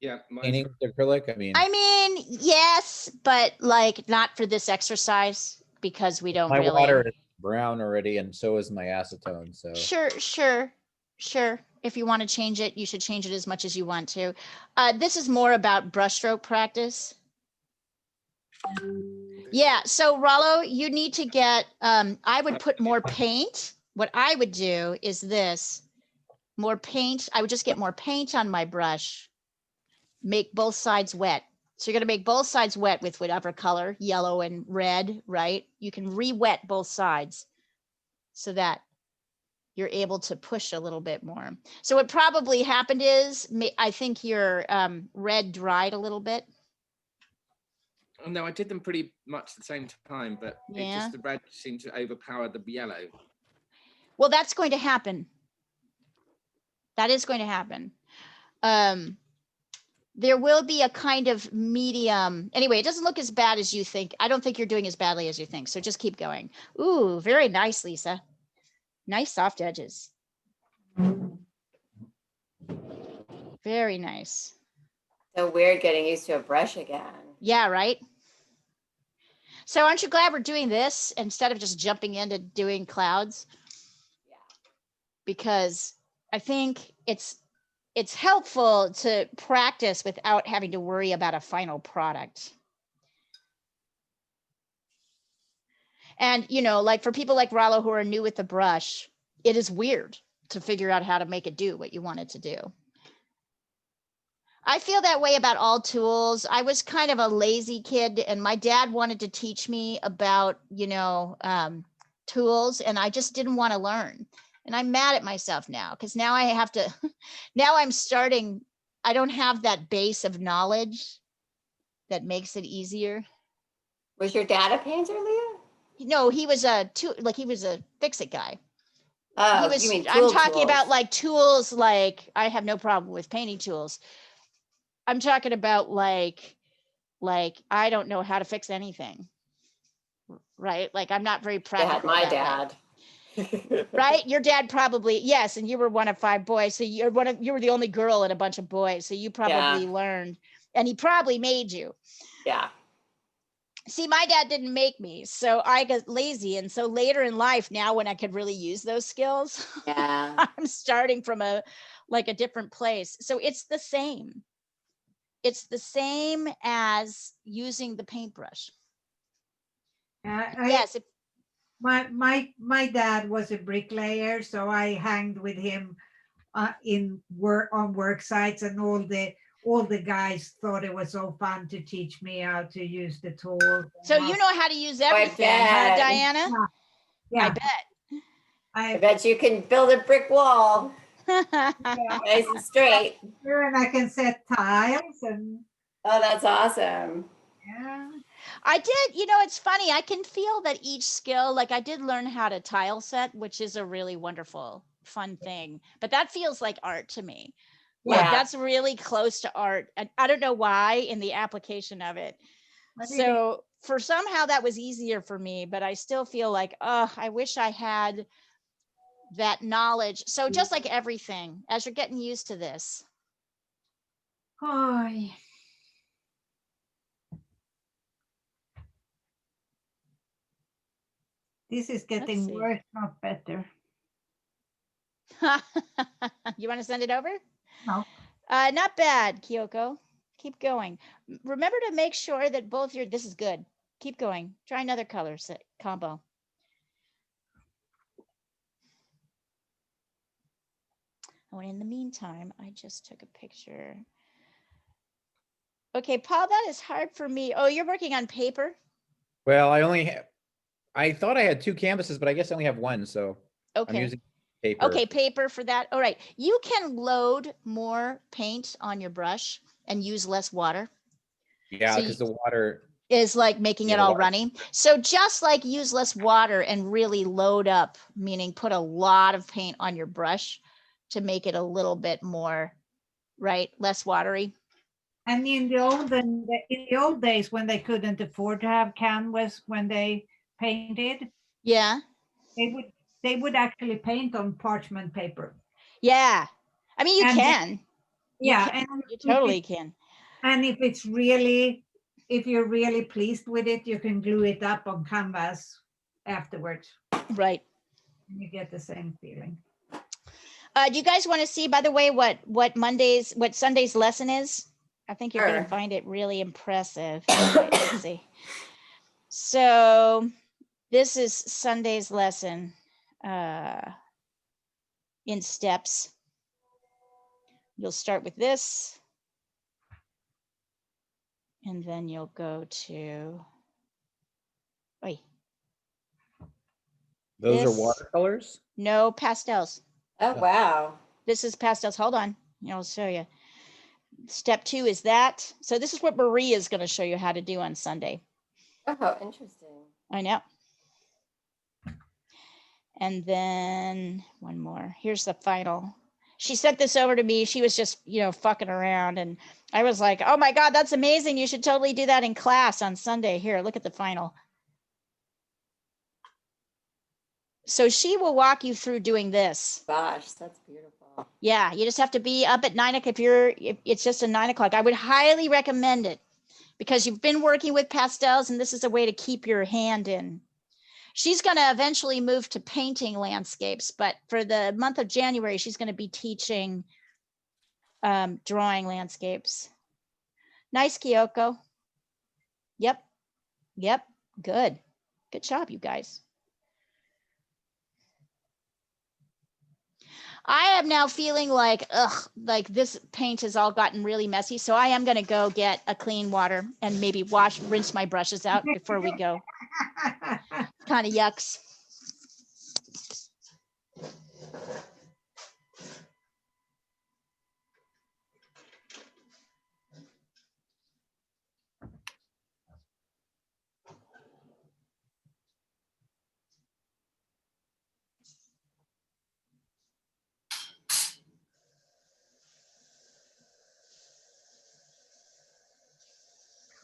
Yeah,
painting with acrylic?
I mean, yes, but like not for this exercise because we don't
my
really.
water is brown already, and so is my acetone. So
Sure. Sure. If you want to change it, you should change it as much as you want to. This is more about brushstroke practice. Yeah, so Rollo, you need to get, I would put more paint. What I would do is this, more paint. I would just get more paint on my brush, make both sides wet. So you're gonna make both sides wet with whatever color, yellow and red, right? You can re-wet both sides so that you're able to push a little bit more. So what probably happened is, I think your red dried a little bit.
Oh, no, I did them pretty much the same time, but it
Yeah.
just the red seemed to overpower the yellow.
Well, that's going to happen. That is going to happen. There will be a kind of medium. Anyway, it doesn't look as bad as you think. I don't think you're doing as badly as you think. So just keep going. Ooh, very nice, Lisa. Nice soft edges. Very nice.
So weird getting used to a brush again.
Yeah, right? So aren't you glad we're doing this instead of just jumping into doing clouds?
Yeah.
Because I think it's helpful to practice without having to worry about a final product. And, you know, like for people like Rollo who are new with the brush, it is weird to figure out how to make it do what you want it to do. I feel that way about all tools. I was kind of a lazy kid and my dad wanted to teach me about, you know, tools, and I just didn't want to learn. And I'm mad at myself now because now I have to, now I'm starting, I don't have that base of knowledge that makes it easier.
Was your dad a painter, Leah?
No, he was a fix-it guy.
Oh,
He was,
you mean
I'm
tool
talking about
tools.
like tools, like I have no problem with painting tools. I'm talking about like I don't know how to fix anything, right? Like I'm not very
Dad,
practical.
my
that way.
dad.
Right? Your dad probably, yes, and you were one of 5 boys, so you were the only girl in a bunch of boys, so you probably learned, and he probably made you.
Yeah.
See, my dad didn't make me, so I got lazy, and so later in life, now when I could really use those skills,
Yeah.
I'm starting from a different place. So it's the same. It's the same as using the paintbrush. Yes.
My dad was a bricklayer, so I hanged with him in work on work sites, and all the guys thought it was so fun to teach me how to use the tools.
So you know how to use everything, huh,
bet.
Diana?
Yeah,
I bet.
I bet you can build a brick wall nice and straight.
and I can set tiles and
Oh, that's awesome.
yeah.
I did, you know, it's funny. I can feel that each skill, like I did learn how to tile set, which is a really wonderful, fun thing. But that feels like art to me. Like
Yeah.
that's really close to art. And I don't know why in the application of it. So for somehow that was easier for me, but I still feel like, oh, I wish I had that knowledge. So just like everything, as you're getting used to this.
Oh, this is getting
see.
worse, not better.
You want to send it over?
No.
Not bad, Kyoko. Keep going. Remember to make sure that both your, this is good. Keep going. Try another color set combo. Oh, and in the meantime, I just took a picture. Okay, Paul, that is hard for me. Oh, you're working on paper?
Well, I thought I had 2 canvases, but I guess I only have 1, so I'm
Okay.
using paper.
Okay, paper for that. All right. You can load more paint on your brush and use less water.
Yeah,
So
because the water.
is like making it
Yeah,
all
water.
runny. So just like use less water and really load up, meaning put a lot of paint on your brush to make it a little bit more, right? Less watery.
And in the old days when they couldn't afford to have canvas when they painted,
Yeah.
they would actually paint on parchment paper.
Yeah. I mean, you
And
can.
Yeah,
can.
and
You totally can.
And if you're really pleased with it, you can glue it up on canvas afterwards.
Right.
And you get the same feeling.
Do you guys want to see, by the way, what Sunday's lesson is? I think you're going
Sure.
to find it really impressive. Okay, let's see. So this is Sunday's lesson in steps. You'll start with this, and then you'll go to, wait,
Those are
This-
watercolors?
no, pastels.
Oh, wow.
This is pastels. Hold on. I'll show you. Step 2 is that. So this is what Maria is going to show you how to do on Sunday.
Oh, interesting.
I know. And then one more. Here's the final. She sent this over to me. She was just, fucking around. And I was like, oh my God, that's amazing. You should totally do that in class on Sunday. Here, look at the final. So she will walk you through doing this.
Gosh, that's beautiful.
Yeah, you just have to be up at 9 o'clock. If it's just a 9 o'clock, I would highly recommend it because you've been working with pastels and this is a way to keep your hand in. She's going to eventually move to painting landscapes, but for the month of January, she's going to be teaching drawing landscapes. Nice, Kyoko. Yep. Good job, you guys. I am now feeling like, like this paint has all gotten really messy. So I am going to go get a clean water and maybe rinse my brushes out before we go. Kind of yucks.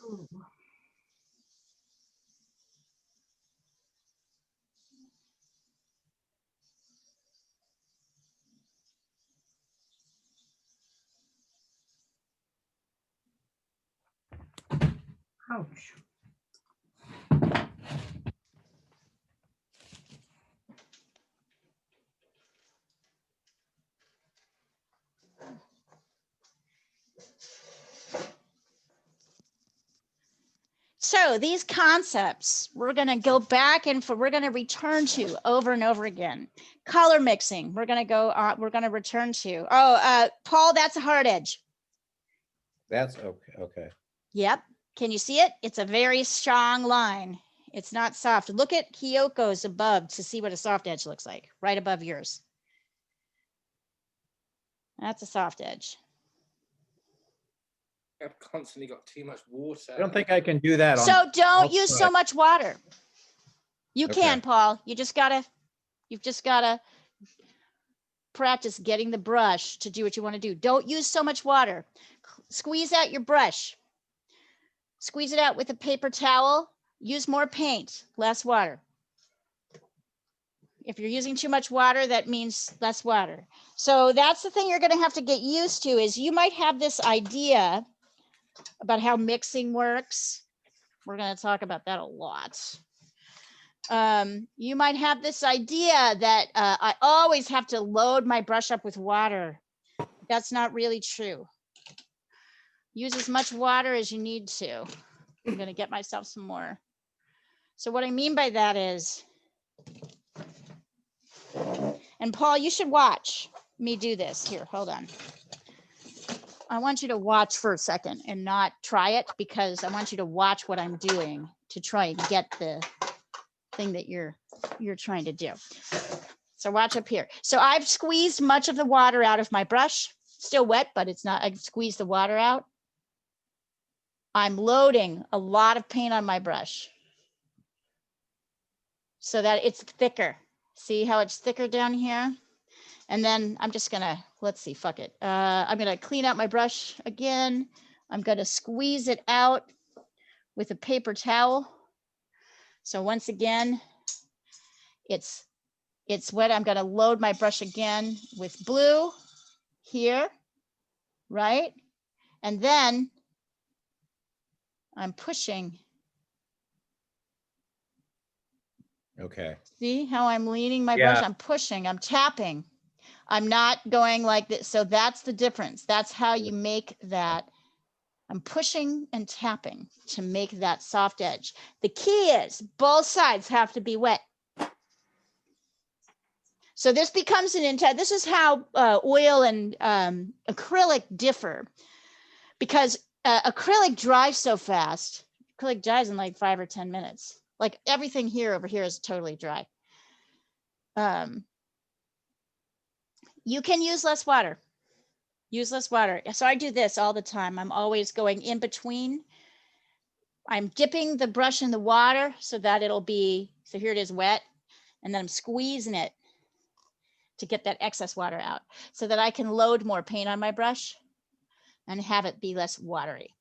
Cool. Ouch.
So these concepts, we're going to go back and we're going to return to over and over again. Color mixing, we're going to return to. Oh, Paul, that's a hard edge.
That's okay. Okay.
Yep. Can you see it? It's a very strong line. It's not soft. Look at Kyoko's above to see what a soft edge looks like, right above yours. That's a soft edge.
I've constantly got too much water.
I don't think I can do that.
So don't
I'll
use
try.
so much water. You
Okay.
can, Paul. You've just gotta practice getting the brush to do what you want to do. Don't use so much water. Squeeze out your brush. Squeeze it out with a paper towel. Use more paint, less water. If you're using too much water, that means less water. So that's the thing you're going to have to get used to is you might have this idea about how mixing works. We're going to talk about that a lot. You might have this idea that I always have to load my brush up with water. That's not really true. Use as much water as you need to. I'm going to get myself some more. So what I mean by that is, and Paul, you should watch me do this. Here, hold on. I want you to watch for a second and not try it because I want you to watch what I'm doing to try and get the thing that you're trying to do. So watch up here. So I've squeezed much of the water out of my brush. Still wet, but it's not, I've squeezed the water out. I'm loading a lot of paint on my brush so that it's thicker. See how it's thicker down here? And then I'm just gonna, let's see, fuck it. I'm gonna clean out my brush again. I'm gonna squeeze it out with a paper towel. So once again, it's wet. I'm gonna load my brush again with blue here, right? And then I'm pushing.
Okay.
See how I'm leaning my brush? I'm pushing, I'm tapping. I'm not going like this. So that's the difference. That's how you make that. I'm pushing and tapping to make that soft edge. The key is both sides have to be wet. So this becomes an intent. This is how oil and acrylic differ, because acrylic dries so fast. Acrylic dries in like 5 or 10 minutes. Like everything here over here is totally dry. You can use less water. Use less water. So I do this all the time. I'm always going in between. I'm dipping the brush in the water so that it'll be, so here it is wet, and then I'm squeezing it to get that excess water out so that I can load more paint on my brush and have it be less watery.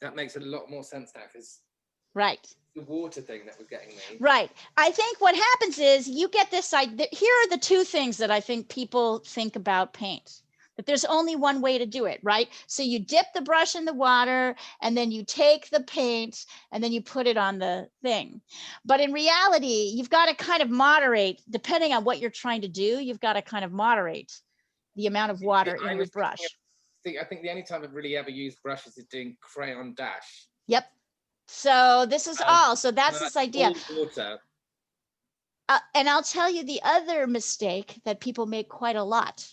That makes a lot more sense now, because
Right.
the water thing that was getting me.
Right. I think what happens is you get this side. Here are the two things that I think people think about paint, that there's only one way to do it, right? So you dip the brush in the water and then you take the paint and then you put it on the thing. But in reality, you've got to kind of moderate, depending on what you're trying to do, you've got to kind of moderate the amount of water in your brush.
I think the only time I've really ever used brushes is doing crayon dash.
Yep. So this is all. So that's this idea.
Water.
And I'll tell you the other mistake that people make quite a lot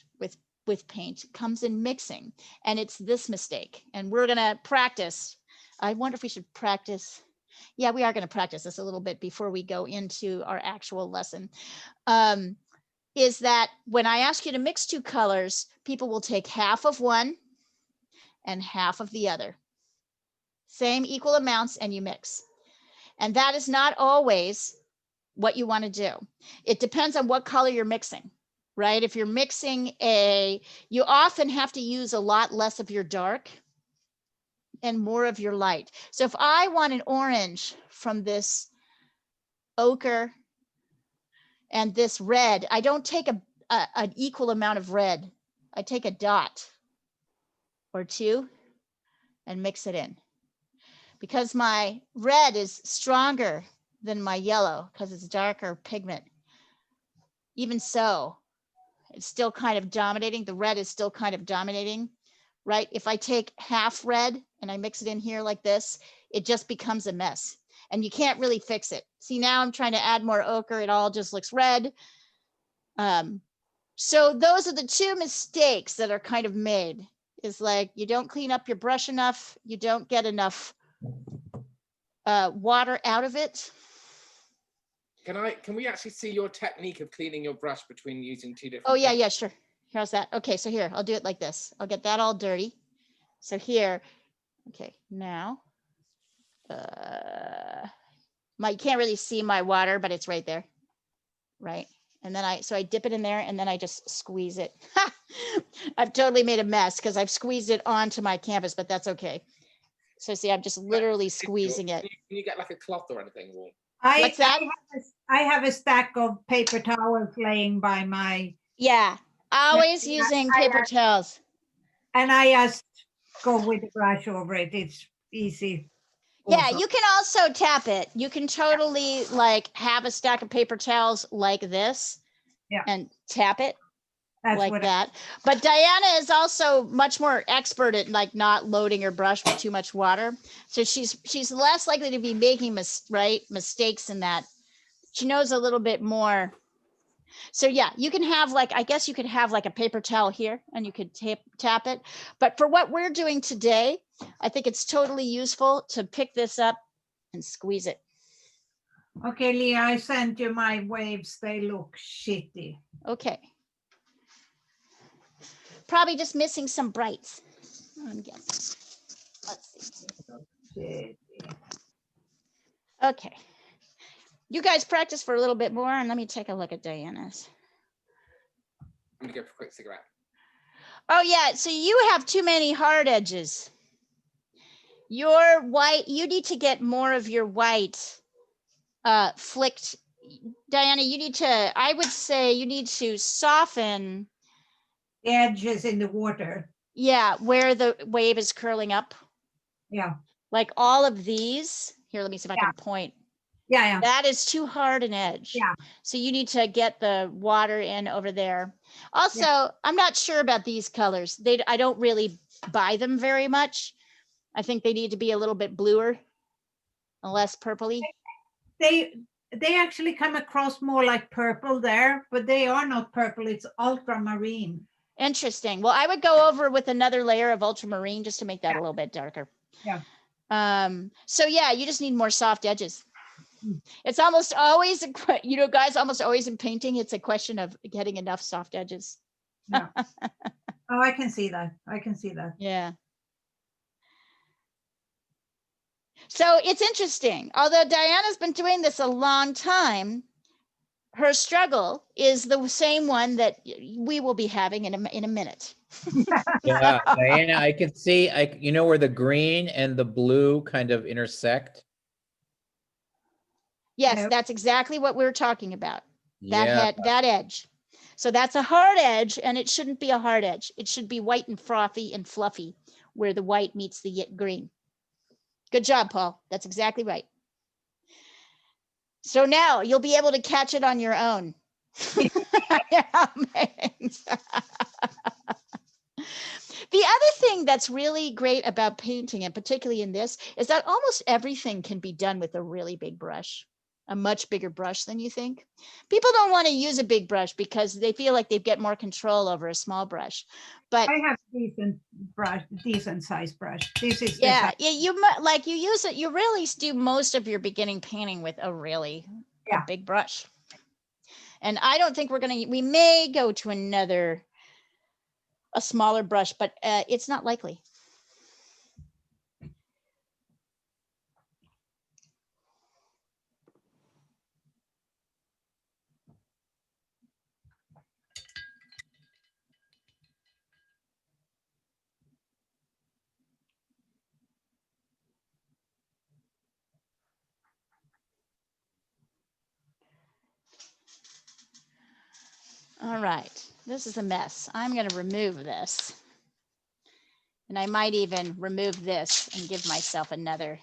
with paint comes in mixing, and it's this mistake. And we're gonna practice. I wonder if we should practice. Yeah, we are gonna practice this a little bit before we go into our actual lesson. Is that when I ask you to mix two colors, people will take half of one and half of the other. Same equal amounts, and you mix. And that is not always what you want to do. It depends on what color you're mixing, right? If you're mixing you often have to use a lot less of your dark and more of your light. So if I want an orange from this ochre and this red, I don't take an equal amount of red. I take a dot or two and mix it in, because my red is stronger than my yellow because it's darker pigment. Even so, it's still kind of dominating. The red is still kind of dominating, right? If I take half red and I mix it in here like this, it just becomes a mess and you can't really fix it. See, now I'm trying to add more ochre. It all just looks red. So those are the two mistakes that are kind of made, is like, you don't clean up your brush enough. You don't get enough water out of it.
Can we actually see your technique of cleaning your brush between using two different?
Oh yeah, yeah, sure. How's that? Okay, so here, I'll do it like this. I'll get that all dirty. So here, okay, now, you can't really see my water, but it's right there, right? And then I dip it in there and then I just squeeze it. I've totally made a mess because I've squeezed it onto my canvas, but that's okay. So see, I'm just literally squeezing it.
Can you get like a cloth or anything? Or?
What's that?
I have a stack of paper towels laying by my.
Yeah, always using paper towels.
And I just go with the brush over it. It's easy.
Yeah,
also.
you can also tap it. You can totally like have a stack of paper towels like this,
yeah,
and tap it.
That's
like that. But Diana is also much more expert at like not loading her brush with too much water. So she's less likely to be making mistakes in that. She knows a little bit more. So yeah, you can have I guess you could have like a paper towel here and you could tap it. But for what we're doing today, I think it's totally useful to pick this up and squeeze it.
Okay, Leah, I sent you my waves. They look shitty.
Okay. Probably just missing some brights, I'm guessing. Let's see. Okay. You guys practice for a little bit more and let me take a look at Diana's.
I'm gonna go for a quick cigarette.
Oh yeah, so you have too many hard edges. Your white, you need to get more of your white flicked. Diana, I would say you need to soften
the edges in the water.
Yeah, where the wave is curling up.
Yeah.
Like all of these. Here, let me see if I can point.
Yeah, yeah.
That is too hard an edge.
Yeah.
So you need to get the water in over there. Also, I'm not sure about these colors. I don't really buy them very much. I think they need to be a little bit bluer and less purpley.
They actually come across more like purple there, but they are not purple. It's ultramarine.
Interesting. Well, I would go over with another layer of ultramarine just to make that a
Yeah.
little bit darker.
Yeah.
So yeah, you just need more soft edges.
Mm.
It's almost always, you know, guys, almost always in painting, it's a question of getting enough soft edges.
Yeah. Oh, I can see that. I can see that.
Yeah. So it's interesting. Although Diana's been doing this a long time, her struggle is the same one that we will be having in a minute.
Yeah, Diana, I can see, you know where the green and the blue kind of intersect?
Yes,
Yep.
that's exactly what we were talking about.
Yeah,
That edge. So that's a hard edge, and it shouldn't be a hard edge. It should be white and frothy and fluffy where the white meets the green. Good job, Paul. That's exactly right. So now you'll be able to catch it on your own. Yeah, thanks. The other thing that's really great about painting, and particularly in this, is that almost everything can be done with a really big brush, a much bigger brush than you think. People don't want to use a big brush because they feel like they get more control over a small brush. But
I have decent size brush. This is the
yeah,
size.
you use it, you really do most of your beginning painting with a really a
Yeah.
big brush. And I don't think we may go to a smaller brush, but it's not likely. All right, this is a mess. I'm going to remove this. And I might even remove this and give myself another.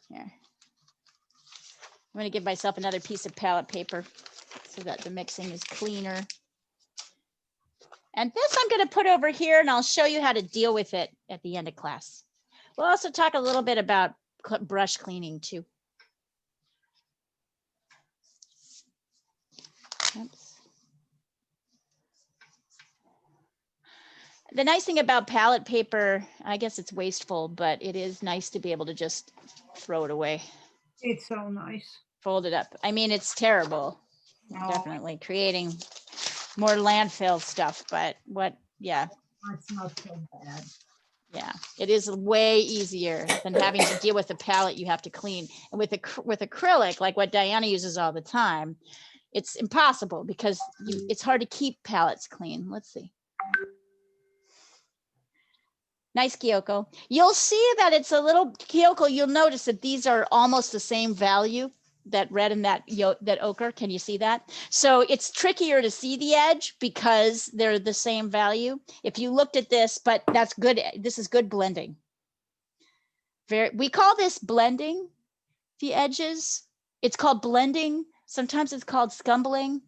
Here. I'm going to give myself another piece of palette paper so that the mixing is cleaner. And this I'm going to put over here, and I'll show you how to deal with it at the end of class. We'll also talk a little bit about brush cleaning too. Oops. The nice thing about palette paper, I guess it's wasteful, but it is nice to be able to just throw it away.
It's so nice.
Fold it up. I mean, it's terrible.
No.
Definitely creating more landfill stuff, but yeah.
That's not so bad.
Yeah, it is way easier than having to deal with a palette you have to clean. And with acrylic, like what Diana uses all the time, it's impossible because it's hard to keep palettes clean. Let's see. Nice, Kyoko. You'll see that it's a little, Kyoko, you'll notice that these are almost the same value, that red and that ochre. Can you see that? So it's trickier to see the edge because they're the same value. If you looked at this, but that's good. This is good blending. We call this blending the edges. It's called blending. Sometimes it's called scumbling.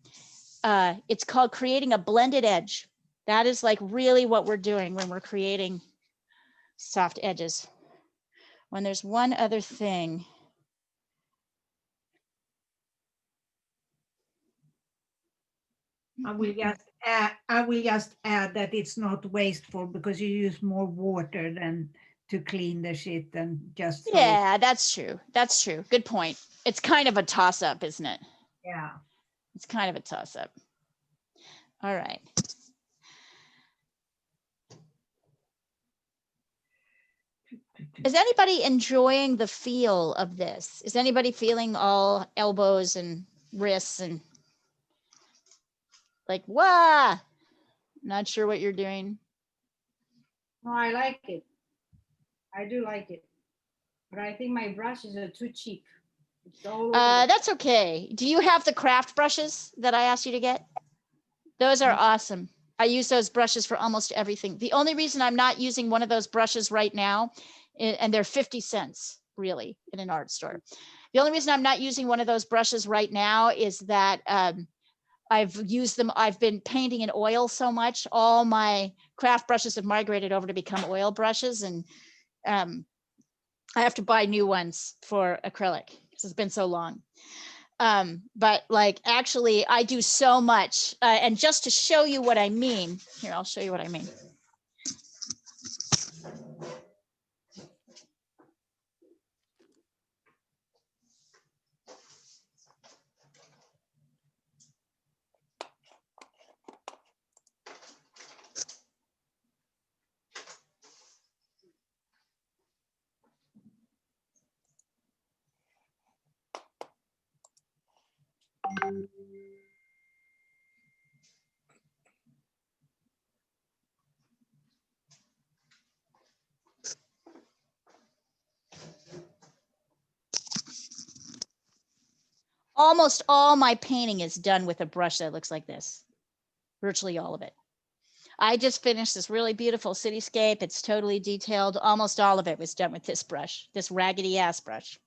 It's called creating a blended edge. That is like really what we're doing when we're creating soft edges. When there's one other thing.
I will just add that it's not wasteful because you use more water than to clean the shit than just throw it.
Yeah, that's true. That's true. Good point. It's kind of a toss up, isn't it?
Yeah.
It's kind of a toss up. All right. Is anybody enjoying the feel of this? Is anybody feeling all elbows and wrists and like, wah? Not sure what you're doing.
No, I like it. I do like it. But I think my brushes are too cheap. It's all over the-
That's okay. Do you have the craft brushes that I asked you to get? Those are awesome. I use those brushes for almost everything. The only reason I'm not using one of those brushes right now, and they're 50 cents really in an art store, The only reason I'm not using one of those brushes right now is that I've used them. I've been painting in oil so much. All my craft brushes have migrated over to become oil brushes, and I have to buy new ones for acrylic because it's been so long. But like, actually, I do so much. And just to show you what I mean, here, I'll show you what I mean. Almost all my painting is done with a brush that looks like this, virtually all of it. I just finished this really beautiful cityscape. It's totally detailed. Almost all of it was done with this brush, this raggedy ass brush.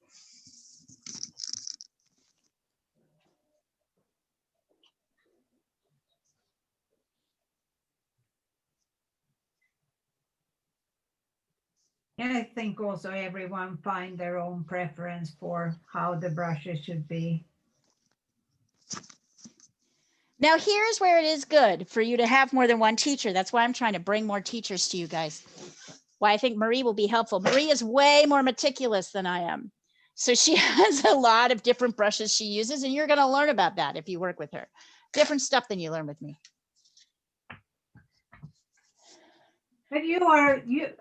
And I think also everyone find their own preference for how the brushes should be.
Now, here's where it is good for you to have more than one teacher. That's why I'm trying to bring more teachers to you guys. Why I think Marie will be helpful. Marie is way more meticulous than I am. So she has a lot of different brushes she uses, and you're going to learn about that if you work with her. Different stuff than you learn with me.
But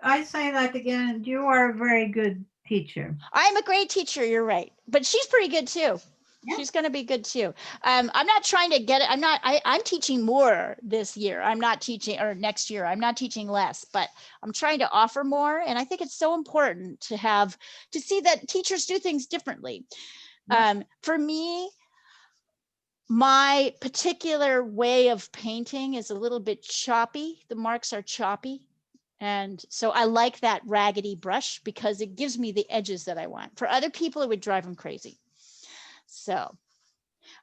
I say that again, you are a very good teacher.
I'm a great teacher, you're right. But she's pretty good too.
Yeah.
She's going to be good too. I'm not trying to get it. I'm teaching more this year. I'm not teaching, or next year, I'm not teaching less, but I'm trying to offer more. And I think it's so important to see that teachers do things differently.
Yeah.
For me, my particular way of painting is a little bit choppy. The marks are choppy. And so I like that raggedy brush because it gives me the edges that I want. For other people, it would drive them crazy. So,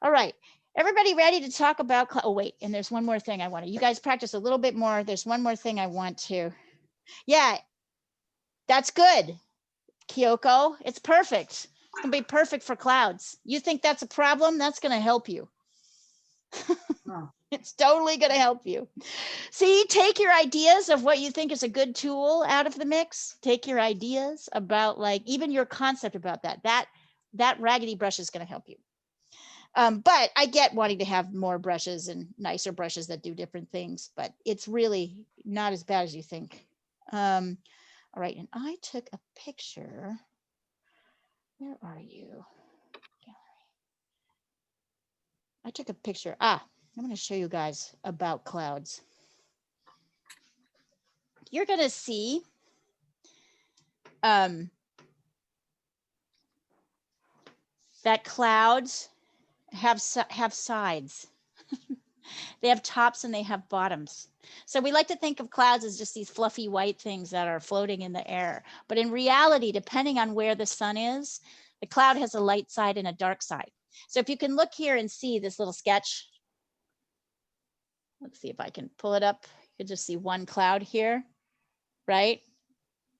all right. Everybody ready to talk about, oh wait, and there's one more thing I want to, you guys practice a little bit more. There's one more thing I want to, yeah, that's good, Kyoko. It's perfect. It's gonna be perfect for clouds. You think that's a problem? That's gonna help you.
Oh.
It's totally gonna help you. See, take your ideas of what you think is a good tool out of the mix. Take your ideas about, like, even your concept about that raggedy brush is gonna help you. But I get wanting to have more brushes and nicer brushes that do different things, but it's really not as bad as you think. All right, and I took a picture. Where are you? Gallery. I took a picture. I'm going to show you guys about clouds. You're going to see that clouds have sides. They have tops and they have bottoms. So we like to think of clouds as just these fluffy white things that are floating in the air. But in reality, depending on where the sun is, the cloud has a light side and a dark side. So if you can look here and see this little sketch, let's see if I can pull it up. You can just see one cloud here, right?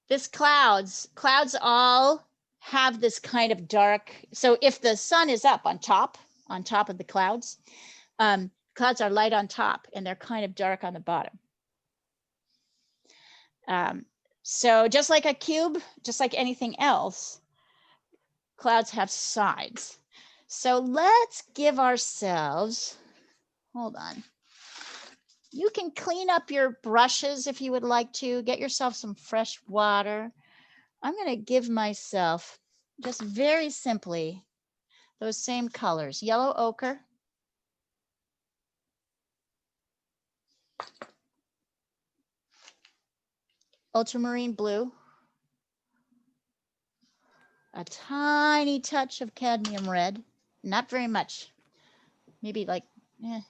This clouds all have this kind of dark. So if the sun is up on top of the clouds, clouds are light on top and they're kind of dark on the bottom. So just like a cube, just like anything else, clouds have sides. So let's give ourselves, hold on. You can clean up your brushes if you would like to. Get yourself some fresh water. I'm going to give myself, just very simply, those same colors, yellow ochre, ultramarine blue, a tiny touch of cadmium red, not very much, maybe like, maybe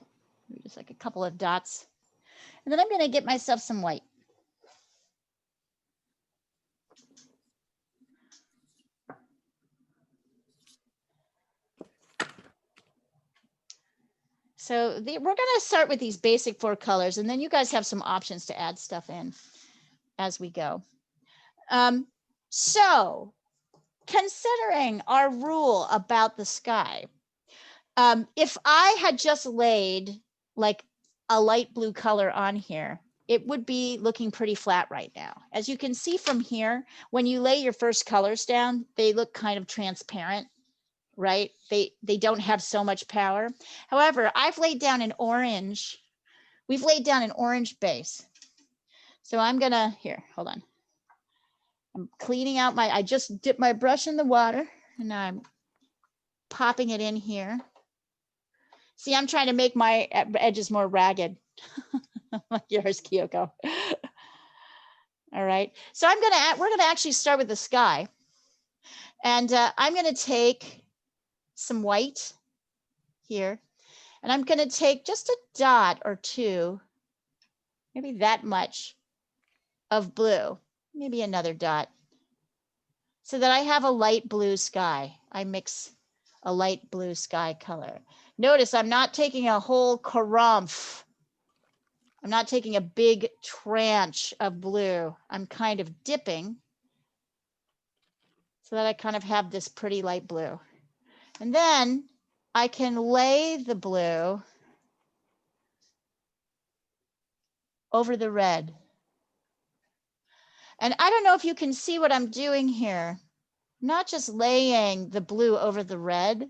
just like a couple of dots. And then I'm going to get myself some white. So we're going to start with these basic 4 colors, and then you guys have some options to add stuff in as we go. So considering our rule about the sky, if I had just laid like a light blue color on here, it would be looking pretty flat right now. As you can see from here, when you lay your first colors down, they look kind of transparent, right? They don't have so much power. However, I've laid down an orange. We've laid down an orange base. So I'm gonna, here, hold on. I'm cleaning out I just dipped my brush in the water and now I'm popping it in here. See, I'm trying to make my edges more ragged. Like yours, Kyoko. All right, so we're gonna actually start with the sky. And I'm gonna take some white here. And I'm gonna take just a dot or 2, maybe that much of blue, maybe another dot, so that I have a light blue sky. I mix a light blue sky color. Notice I'm not taking a whole karumph. I'm not taking a big tranche of blue. I'm kind of dipping so that I kind of have this pretty light blue. And then I can lay the blue over the red. And I don't know if you can see what I'm doing here. I'm not just laying the blue over the red.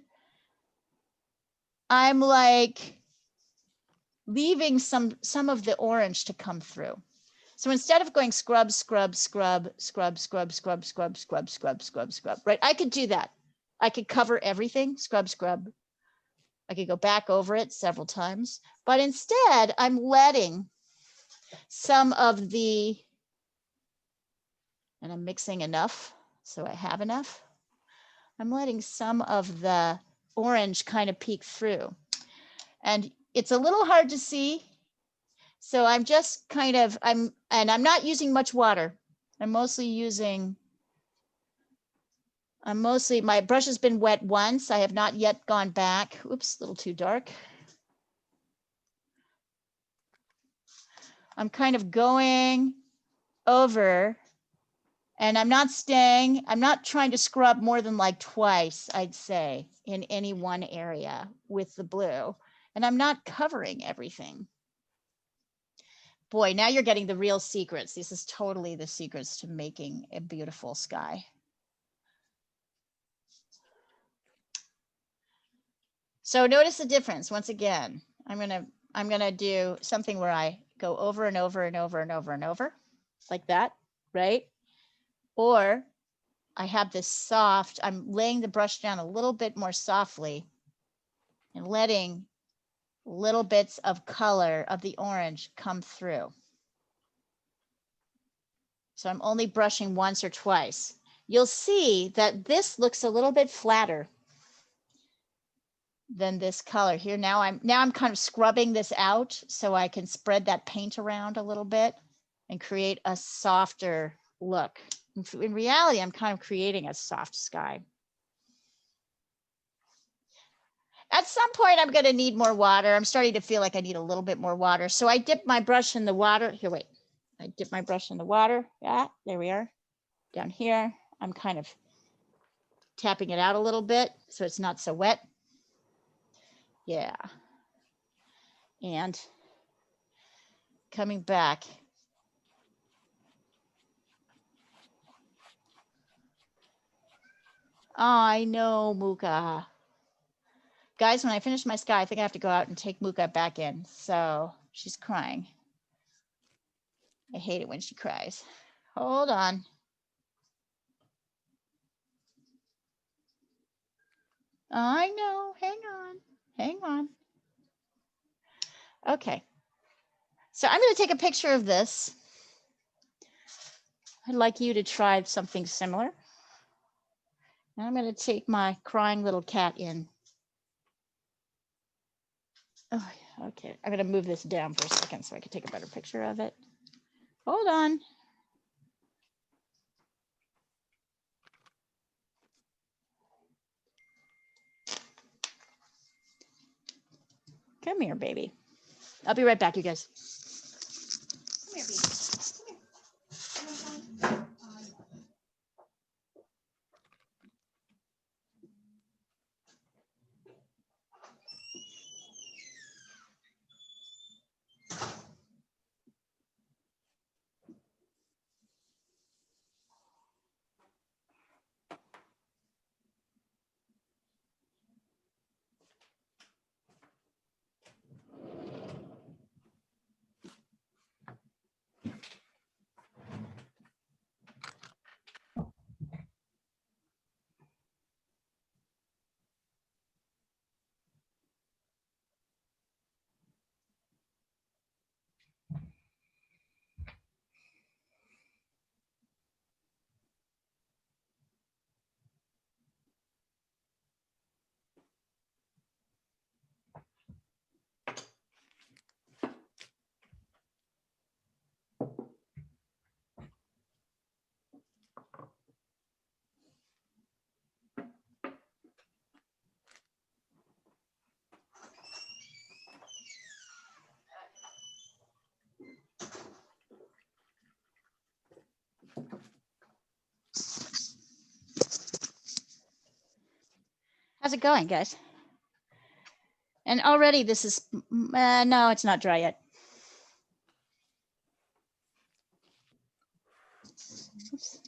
I'm like leaving some of the orange to come through. So instead of going scrub, scrub, scrub, scrub, scrub, scrub, scrub, scrub, scrub, scrub, scrub, right? I could do that. I could cover everything, scrub, scrub. I could go back over it several times, but instead I'm letting some of the, and I'm mixing enough so I have enough. I'm letting some of the orange kind of peek through. And it's a little hard to see. So I'm just kind of, I'm not using much water. I'm mostly, my brush has been wet once. I have not yet gone back. Oops, a little too dark. I'm kind of going over and I'm not trying to scrub more than like twice, I'd say, in any one area with the blue. And I'm not covering everything. Boy, now you're getting the real secrets. This is totally the secrets to making a beautiful sky. So notice the difference. Once again, I'm gonna do something where I go over and over and over and over and over, like that, right? Or I have this soft, I'm laying the brush down a little bit more softly and letting little bits of color of the orange come through. So I'm only brushing once or twice. You'll see that this looks a little bit flatter than this color here. Now I'm kind of scrubbing this out so I can spread that paint around a little bit and create a softer look. In reality, I'm kind of creating a soft sky. At some point, I'm going to need more water. I'm starting to feel like I need a little bit more water. So I dip my brush in the water. Here, wait. I dip my brush in the water. Yeah, there we are. Down here, I'm kind of tapping it out a little bit so it's not so wet. Yeah. And coming back. I know, Muka. Guys, when I finish my sky, I think I have to go out and take Muka back in. So she's crying. I hate it when she cries. Hold on. I know. Hang on. Hang on. Okay. So I'm going to take a picture of this. I'd like you to try something similar. And I'm going to take my crying little cat in. Oh, okay. I'm going to move this down for a second so I can take a better picture of it. Hold on. Come here, baby. I'll be right back, you guys.
Come here, baby. Come here.
How's it going, guys? And already this is, no, it's not dry yet. Oops.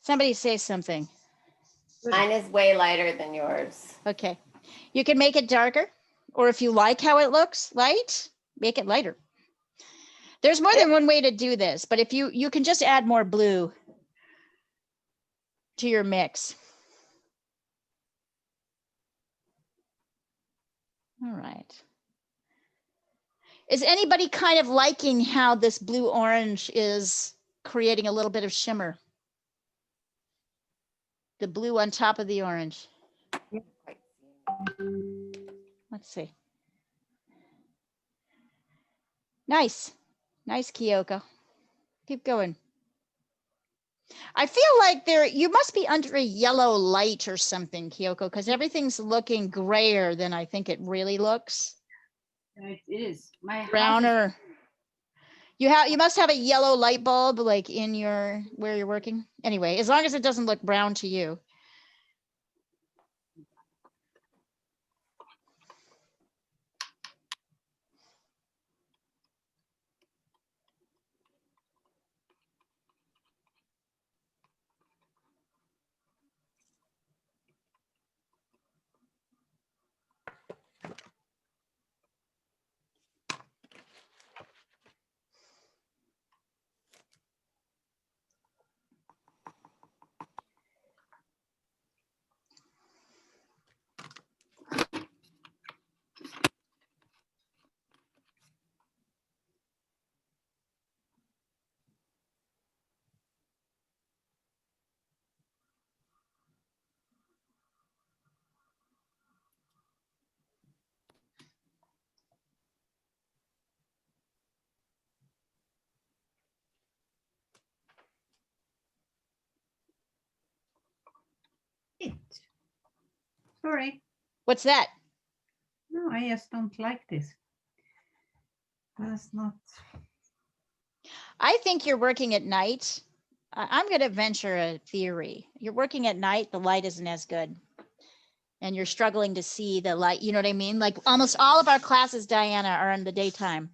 Somebody say something.
Mine is way lighter than yours.
Okay. You can make it darker, or if you like how it looks light, make it lighter. There's more than one way to do this, but if you can just add more blue to your mix. All right. Is anybody kind of liking how this blue orange is creating a little bit of shimmer? The blue on top of the orange. Let's see. Nice. Nice, Kyoko. Keep going. I feel like you must be under a yellow light or something, Kyoko, because everything's looking grayer than I think it really looks.
It is. My house is-
Browner. You must have a yellow light bulb like in where you're working. Anyway, as long as it doesn't look brown to you.
Sorry.
What's that?
No, I just don't like this. That's not.
I think you're working at night. I'm going to venture a theory. You're working at night, the light isn't as good. And you're struggling to see the light. You know what I mean? Like almost all of our classes, Diana, are in the daytime.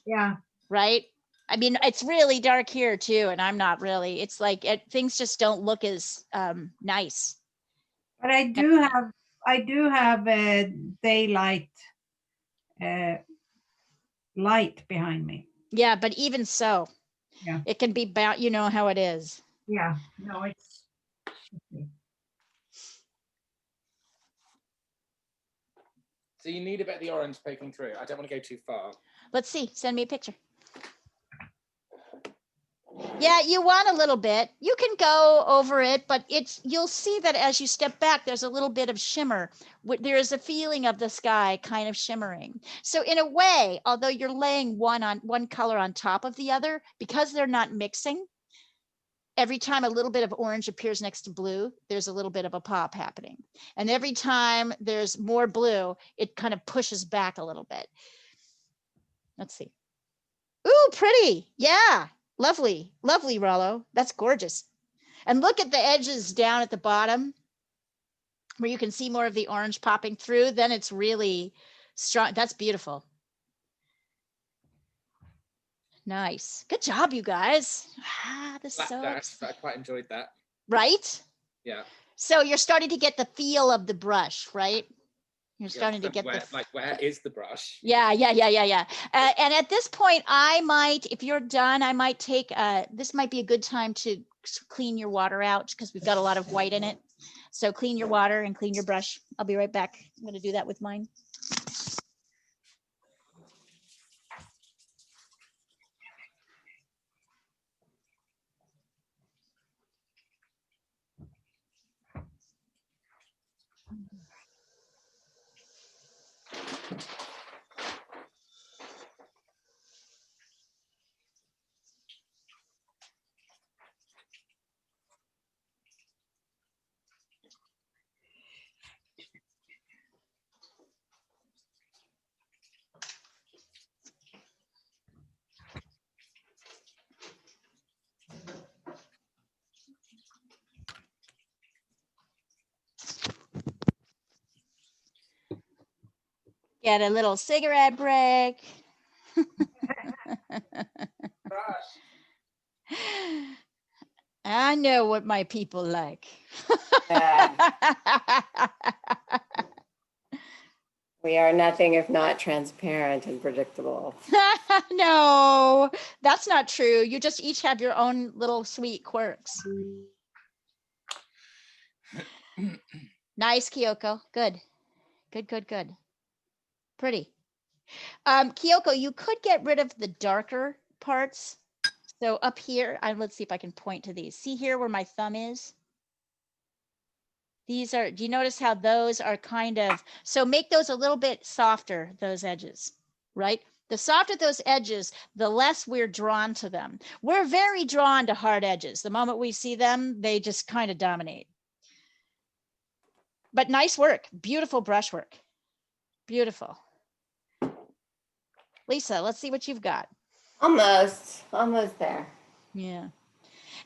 Yeah.
Right? I mean, it's really dark here too, and I'm not really. It's like things just don't look as nice.
But I do have a daylight light behind me.
Yeah, but even so,
Yeah.
it can be bound. You know how it is.
Yeah. No, it's. Okay.
So you need a bit of the orange poking through. I don't want to go too far.
Let's see. Send me a picture. Yeah, you want a little bit. You can go over it, but you'll see that as you step back, there's a little bit of shimmer. There is a feeling of the sky kind of shimmering. So in a way, although you're laying one color on top of the other, because they're not mixing, every time a little bit of orange appears next to blue, there's a little bit of a pop happening. And every time there's more blue, it kind of pushes back a little bit. Let's see. Ooh, pretty. Yeah. Lovely. Lovely, Rollo. That's gorgeous. And look at the edges down at the bottom where you can see more of the orange popping through. Then it's really strong. That's beautiful. Nice. Good job, you guys. Ah, this is so
Slapdash, but I quite enjoyed that.
right.
Yeah.
So you're starting to get the feel of the brush, right? You're
Yeah,
starting to
so
get
where,
the
like, where is the brush?
yeah. And at this point, I might, if you're done, I might take this might be a good time to clean your water out because we've got a lot of white in it. So clean your water and clean your brush. I'll be right back. I'm going to do that with mine. Get a little cigarette break. I know what my people like.
We are nothing if not transparent and predictable.
No, that's not true. You just each have your own little sweet quirks. Nice, Kyoko. Good. Good. Pretty. Kyoko, you could get rid of the darker parts. So up here, let's see if I can point to these. See here where my thumb is? These are, do you notice how those are kind of, so make those a little bit softer, those edges, right? The softer those edges, the less we're drawn to them. We're very drawn to hard edges. The moment we see them, they just kind of dominate. But nice work, beautiful brushwork, beautiful. Lisa, let's see what you've got.
Almost there.
Yeah.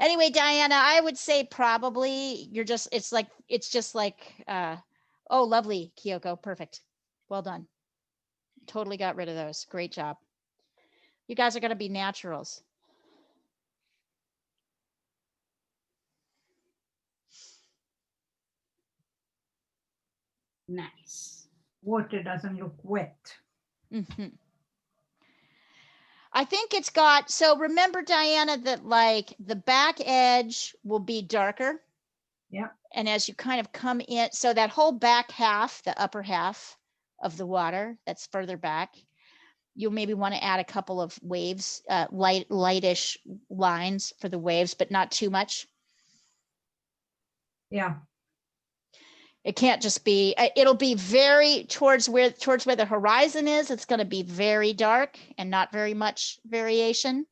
Anyway, Diana, I would say probably you're just, it's just like, oh, lovely, Kyoko, perfect. Well done. Totally got rid of those. Great job. You guys are going to be naturals.
Nice.
Water doesn't look wet.
Mm-hmm. I think it's got, so remember, Diana, that like the back edge will be darker.
Yeah.
And as you kind of come in, so that whole back half, the upper half of the water that's further back, you'll maybe want to add a couple of waves, lightish lines for the waves, but not too much.
Yeah.
It can't just be, it'll be very towards where the horizon is. It's going to be very dark and not very much variation.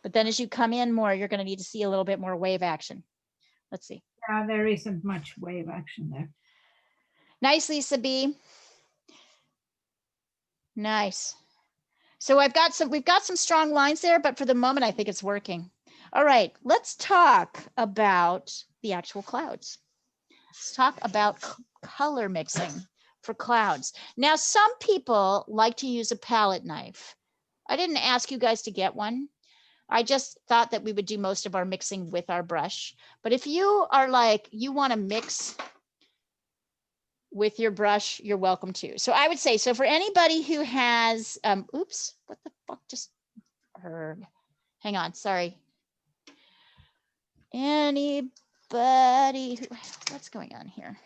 But then as you come in more, you're going to need to see a little bit more wave action. Let's see.
Yeah, there isn't much wave action there.
Nice, Lisa B. Nice. So we've got some strong lines there, but for the moment, I think it's working. All right, let's talk about the actual clouds. Let's talk about color mixing for clouds. Now, some people like to use a palette knife. I didn't ask you guys to get one. I just thought that we would do most of our mixing with our brush. But if you are like, you want to mix with your brush, you're welcome to. So I would say, so for anybody who has, oops, what the fuck just heard? Hang on, sorry. Anybody who, what's going on here?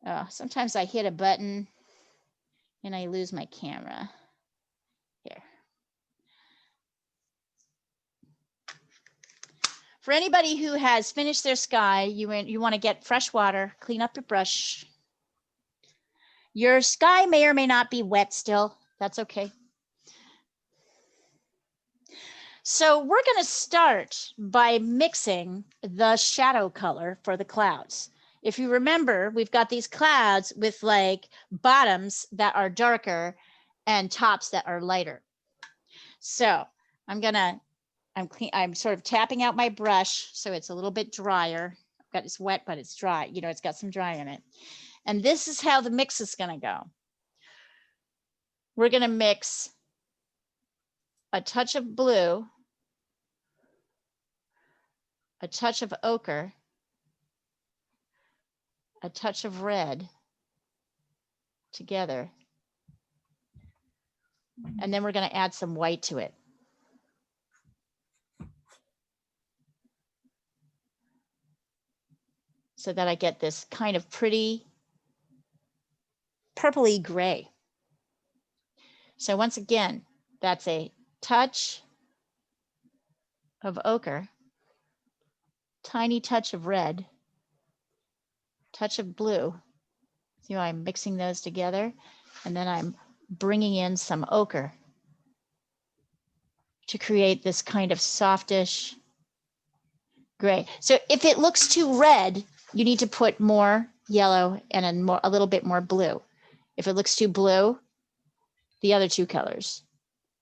Oh, sometimes I hit a button and I lose my camera. Here. For anybody who has finished their sky, you want to get fresh water, clean up your brush. Your sky may or may not be wet still. That's okay. So we're going to start by mixing the shadow color for the clouds. If you remember, we've got these clouds with like bottoms that are darker and tops that are lighter. So I'm sort of tapping out my brush so it's a little bit drier. It's wet, but it's dry. You know, it's got some dry in it. And this is how the mix is going to go. We're going to mix a touch of blue, a touch of ochre, a touch of red together. And then we're going to add some white to it. So that I get this kind of pretty purpley gray. So once again, that's a touch of ochre, tiny touch of red, touch of blue. See how I'm mixing those together? And then I'm bringing in some ochre to create this kind of softish gray. So if it looks too red, you need to put more yellow and a little bit more blue. If it looks too blue, the other two colors,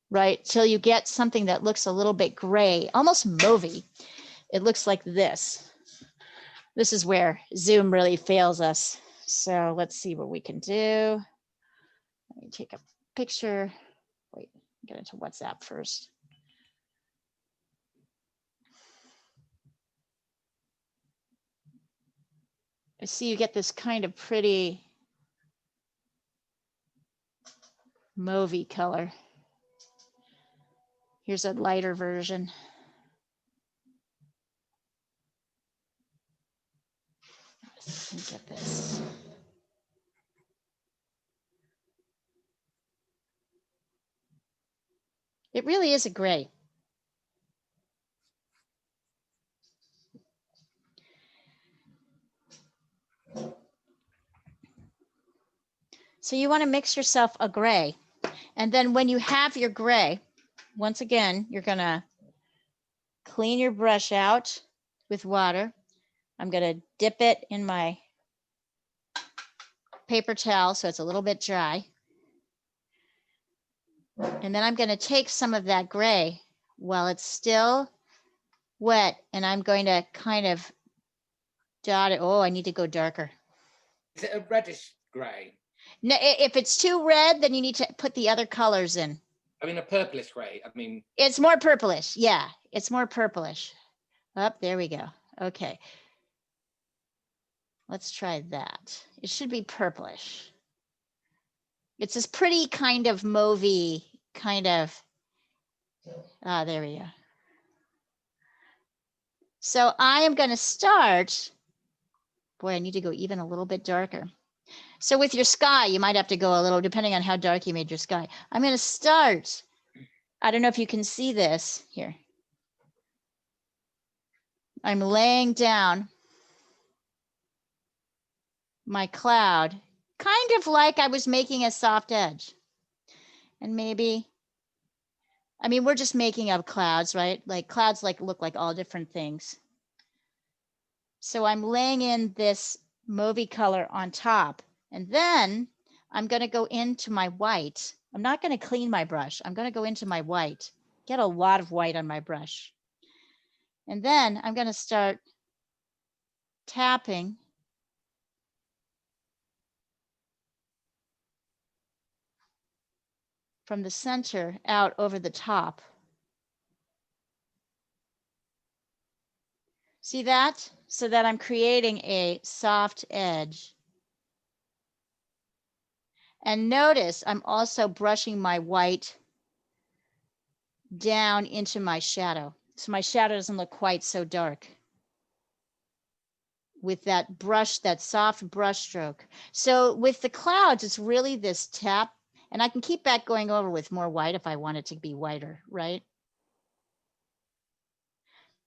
right? Till you get something that looks a little bit gray, almost mauvey. It looks like this. This is where Zoom really fails us. So let's see what we can do. Let me take a picture. Wait, get into WhatsApp first. I see you get this kind of pretty mauvey color. Here's a lighter version. Let me get this. It really is a gray. So you want to mix yourself a gray. And then when you have your gray, once again, you're going to clean your brush out with water. I'm going to dip it in my paper towel so it's a little bit dry. And then I'm going to take some of that gray while it's still wet, and I'm going to kind of dot it. Oh, I need to go darker.
Is it a reddish grey?
No, if it's too red, then you need to put the other colors in.
I mean, a purplish grey. I mean,
It's more purplish. Yeah, it's more purplish. Up, there we go. Okay. Let's try that. It should be purplish. It's this pretty kind of mauvey kind of, there we go. So I am going to start, boy, I need to go even a little bit darker. So with your sky, you might have to go a little, depending on how dark you made your sky. I'm going to start, I don't know if you can see this here. I'm laying down my cloud, kind of like I was making a soft edge. And maybe, I mean, we're just making up clouds, right? Like clouds look like all different things. So I'm laying in this mauvey color on top. And then I'm going to go into my white. I'm not going to clean my brush. I'm going to go into my white, get a lot of white on my brush. And then I'm going to start tapping from the center out over the top. See that? So that I'm creating a soft edge. And notice I'm also brushing my white down into my shadow. So my shadow doesn't look quite so dark with that brush, that soft brush stroke. So with the clouds, it's really this tap, and I can keep that going over with more white if I want it to be whiter, right?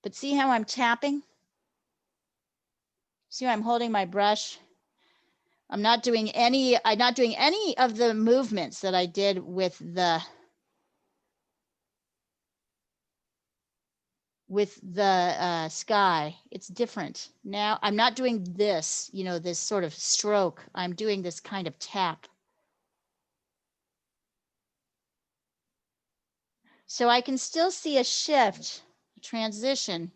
But see how I'm tapping? See how I'm holding my brush? I'm not doing any of the movements that I did with the with the sky. It's different. Now I'm not doing this, you know, this sort of stroke. I'm doing this kind of tap. So I can still see a shift, a transition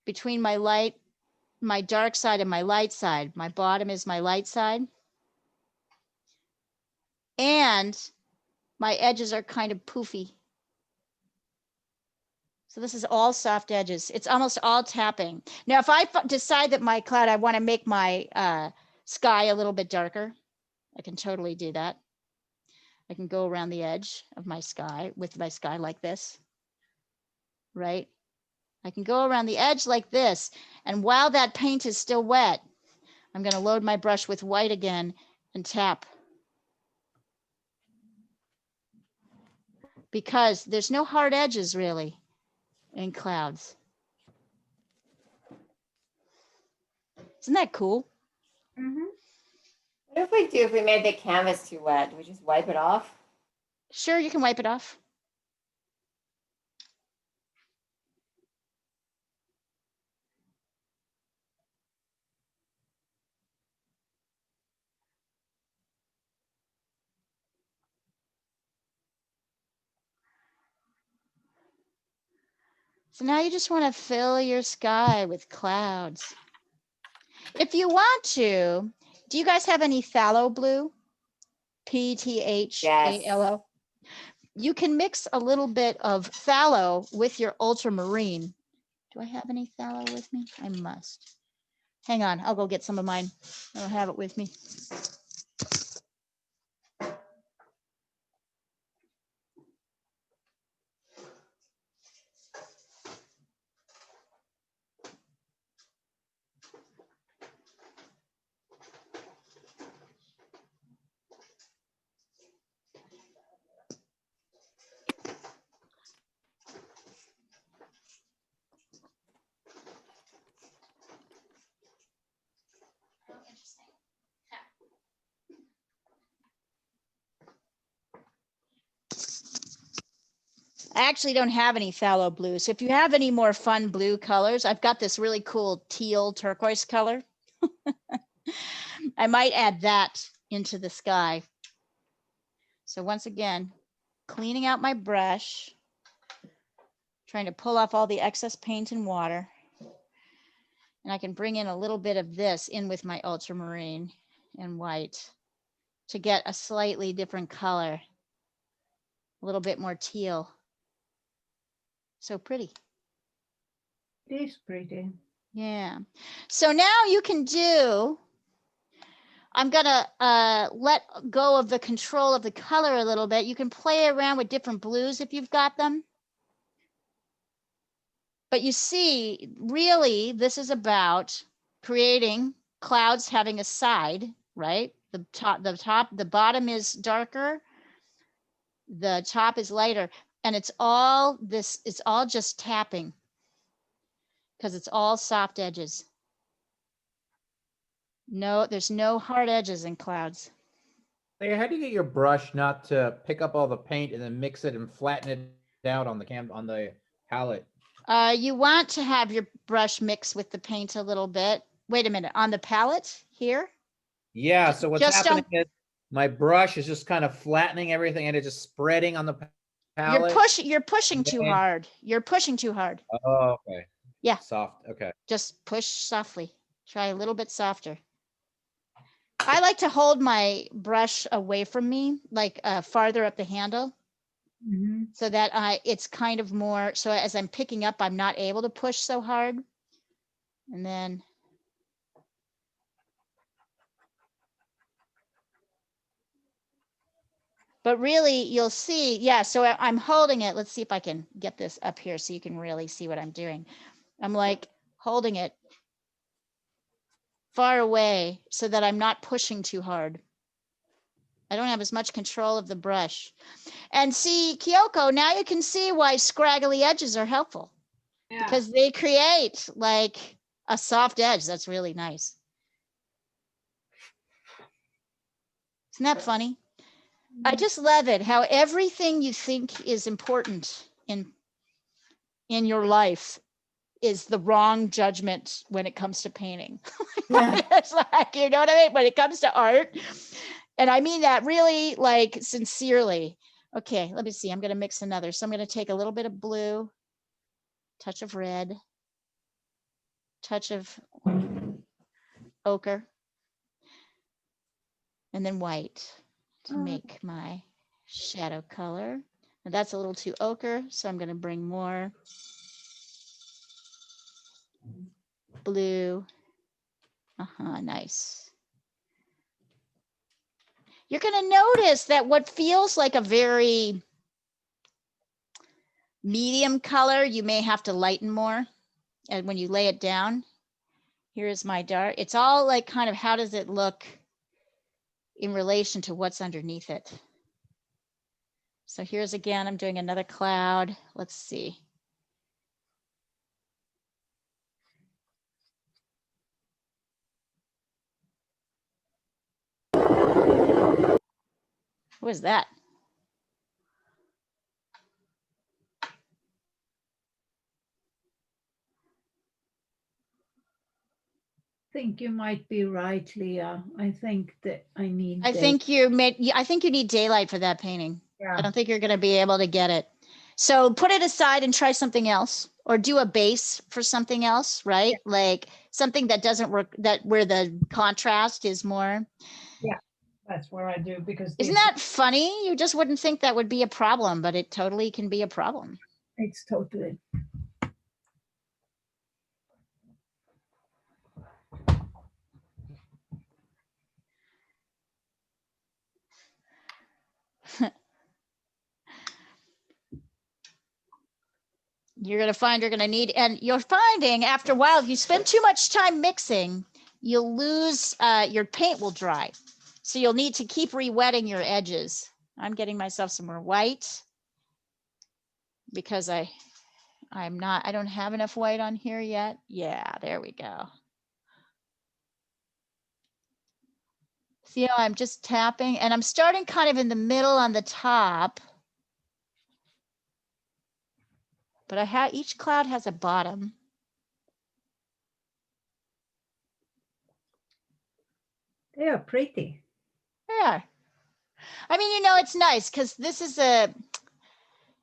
between my dark side and my light side. My bottom is my light side. And my edges are kind of poofy. So this is all soft edges. It's almost all tapping. Now, if I decide that my cloud, I want to make my sky a little bit darker, I can totally do that. I can go around the edge of my sky with my sky like this, right? I can go around the edge like this. And while that paint is still wet, I'm going to load my brush with white again and tap. Because there's no hard edges really in clouds. Isn't that cool?
Mhm.
What if we made the canvas too wet? Do we just wipe it off?
Sure, you can wipe it off. So now you just want to fill your sky with clouds. If you want to, do you guys have any phthalo blue? PTHALO. You can mix a little bit of phthalo with your ultramarine. Do I have any phthalo with me? I must. Hang on, I'll go get some of mine. I don't have it with me. I actually don't have any phthalo blue. So if you have any more fun blue colors, I've got this really cool teal turquoise color. I might add that into the sky. So once again, cleaning out my brush, trying to pull off all the excess paint and water. And I can bring in a little bit of this in with my ultramarine and white to get a slightly different color, a little bit more teal. So pretty.
It is pretty.
Yeah. So now you can do, I'm gonna let go of the control of the color a little bit. You can play around with different blues if you've got them. But you see, really, this is about creating clouds having a side, right? The bottom is darker, the top is lighter, and it's all just tapping because it's all soft edges. No, there's no hard edges in clouds.
Leah, how do you get your brush not to pick up all the paint and then mix it and flatten it out on the palette?
You want to have your brush mix with the paint a little bit. Wait a minute, on the palette here?
Yeah, so what's
Just
happening is my brush is just kind of flattening everything and it's just spreading on the palette.
You're pushing too hard. You're pushing too hard.
Oh, okay.
Yeah.
Soft, okay.
Just push softly. Try a little bit softer. I like to hold my brush away from me, like farther up the handle, so that it's kind of more, so as I'm picking up, I'm not able to push so hard. And then but really you'll see, yeah, so I'm holding it. Let's see if I can get this up here so you can really see what I'm doing. I'm like holding it far away so that I'm not pushing too hard. I don't have as much control of the brush. And see, Kyoko, now you can see why scraggly edges are helpful.
Yeah.
Because they create like a soft edge. That's really nice. Isn't that funny? I just love it, how everything you think is important in in your life is the wrong judgment when it comes to painting.
Yeah.
It's like, you know what I mean? When it comes to art. And I mean that really like sincerely. Okay, let me see. I'm going to mix another. So I'm going to take a little bit of blue, touch of red, touch of ochre, and then white to make my shadow color. And that's a little too ochre, so I'm going to bring more blue. Nice. You're going to notice that what feels like a very medium color, you may have to lighten more. And when you lay it down, here's my dark. It's all like kind of how does it look in relation to what's underneath it. So here's again, I'm doing another cloud. Let's see. What was that?
I think you might be right, Leah. I think that I need.
I think you need daylight for that painting.
Yeah.
I don't think you're going to be able to get it. So put it aside and try something else, or do a base for something else, right?
Yeah.
Like something that doesn't work, that where the contrast is more.
That's what I do because
Isn't that funny? You just wouldn't think that would be a problem, but it totally can be a problem.
it's totally.
You're going to find you're going to need, and you're finding after a while, if you spend too much time mixing, you'll lose, your paint will dry. So you'll need to keep re-wetting your edges. I'm getting myself some more white because I don't have enough white on here yet. Yeah, there we go. See how I'm just tapping, and I'm starting kind of in the middle on the top. But each cloud has a bottom.
They are pretty.
Yeah. I mean, it's nice because this is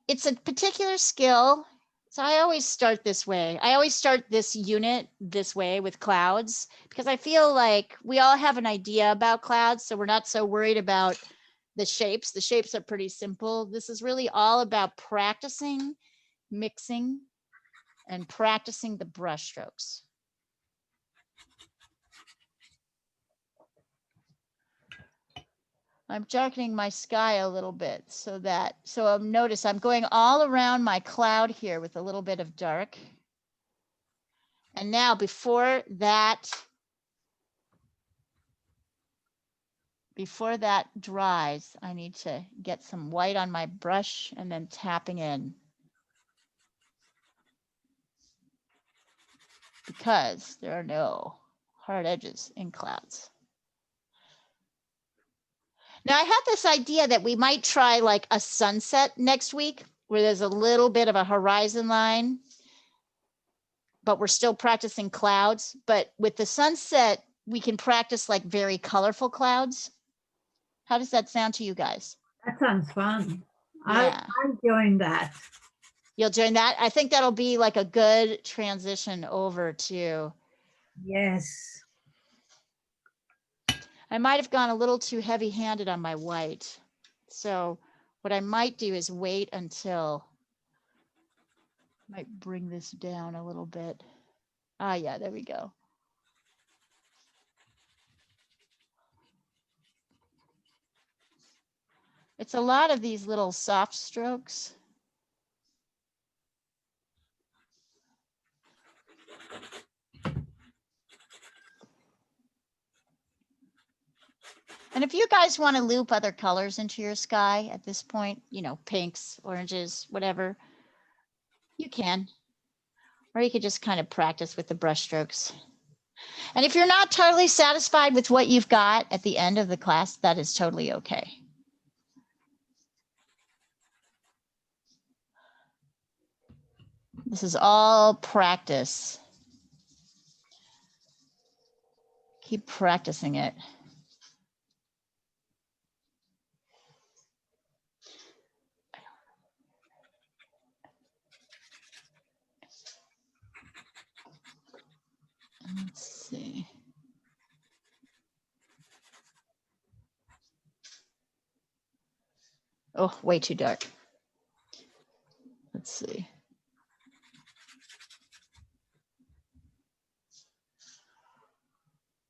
it's a particular skill. So I always start this way. I always start this unit this way with clouds because I feel like we all have an idea about clouds. So we're not so worried about the shapes. The shapes are pretty simple. This is really all about practicing, mixing, and practicing the brush strokes. I'm darkening my sky a little bit so notice I'm going all around my cloud here with a little bit of dark. And now before that dries, I need to get some white on my brush and then tapping in. Because there are no hard edges in clouds. Now I had this idea that we might try like a sunset next week where there's a little bit of a horizon line, but we're still practicing clouds. But with the sunset, we can practice like very colorful clouds. How does that sound to you guys?
That sounds fun.
Yeah.
I'll join that.
You'll join that? I think that'll be like a good transition over to.
Yes.
I might have gone a little too heavy-handed on my white. So what I might do is wait until, might bring this down a little bit. Yeah, there we go. It's a lot of these little soft strokes. And if you guys want to loop other colors into your sky at this point, pinks, oranges, whatever, you can. Or you could just kind of practice with the brush strokes. And if you're not totally satisfied with what you've got at the end of the class, that is totally okay. This is all practice. Keep practicing it. Let's see. Oh, way too dark. Let's see.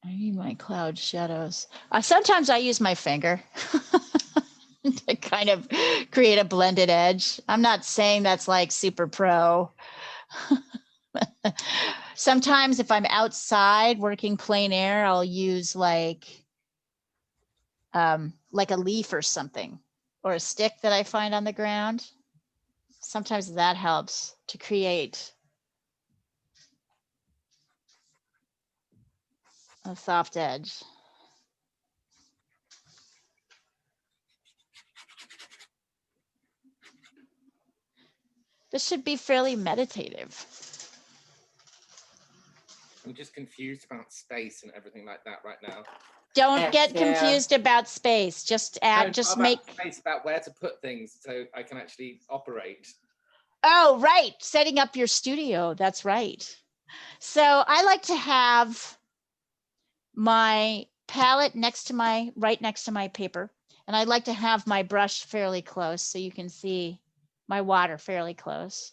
I need my cloud shadows. Sometimes I use my finger to kind of create a blended edge. I'm not saying that's like super pro. Sometimes if I'm outside working plein air, I'll use like a leaf or something, or a stick that I find on the ground. Sometimes that helps to create a soft edge. This should be fairly meditative.
I'm just confused about space and everything like that right now.
Don't
Yeah,
get
yeah.
confused about space. Just add,
No,
just
not about
make.
space, about where to put things so I can actually operate.
Oh, right. Setting up your studio. That's right. So I like to have my palette right next to my paper. And I like to have my brush fairly close so you can see my water fairly close.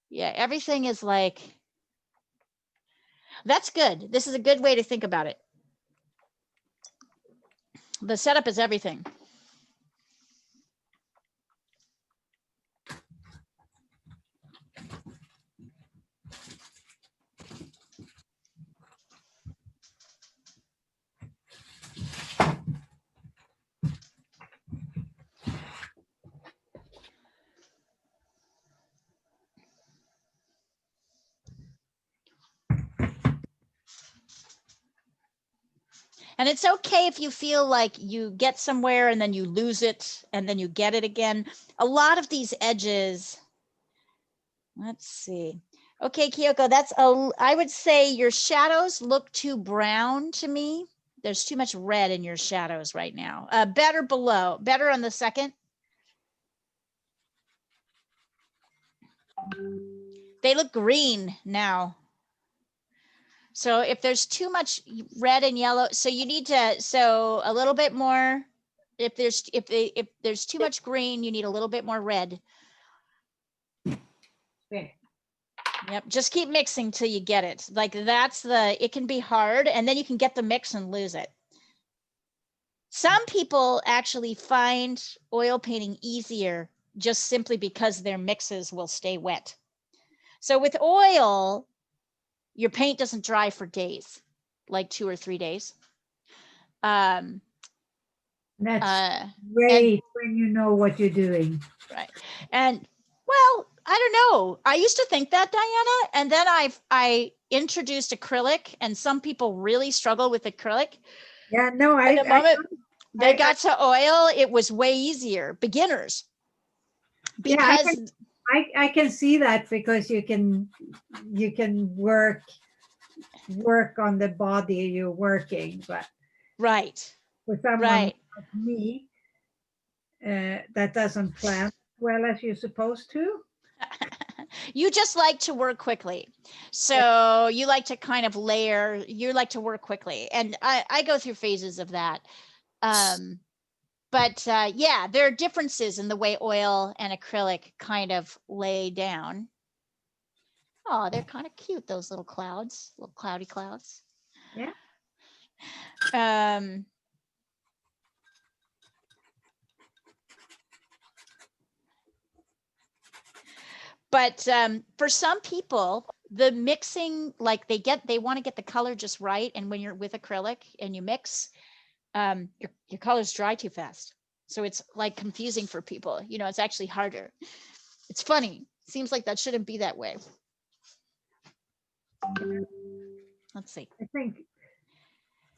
Yeah, everything is like, that's good. This is a good way to think about it. The setup is everything. And it's okay if you feel like you get somewhere and then you lose it and then you get it again. A lot of these edges, let's see. Okay, Kyoko, I would say your shadows look too brown to me. There's too much red in your shadows right now. Better below, better on the second. They look green now. So if there's too much red and yellow, so you need to, so a little bit more. If there's too much green, you need a little bit more red.
Okay.
Yep, just keep mixing till you get it. Like it can be hard and then you can get the mix and lose it. Some people actually find oil painting easier just simply because their mixes will stay wet. So with oil, your paint doesn't dry for days, like 2 or 3 days.
That's
And
great when you know what you're doing.
right. And well, I don't know. I used to think that, Diana, and then I introduced acrylic, and some people really struggle with acrylic.
Yeah, no,
And the moment they
I-
got to oil, it was way easier. Beginners.
Yeah,
Because
I can see that because you can work on the body you're working, but
right.
for someone
Right.
like me, that doesn't plan well as you're supposed to.
You just like to work quickly. So you like to kind of layer, you like to work quickly. And I go through phases of that. But yeah, there are differences in the way oil and acrylic kind of lay down. Oh, they're kind of cute, those little clouds, little cloudy clouds.
Yeah.
But for some people, the mixing, like they want to get the color just right. And when you're with acrylic and you mix, your colors dry too fast. So it's like confusing for people. You know, it's actually harder. It's funny. Seems like that shouldn't be that way. Let's see.
I think.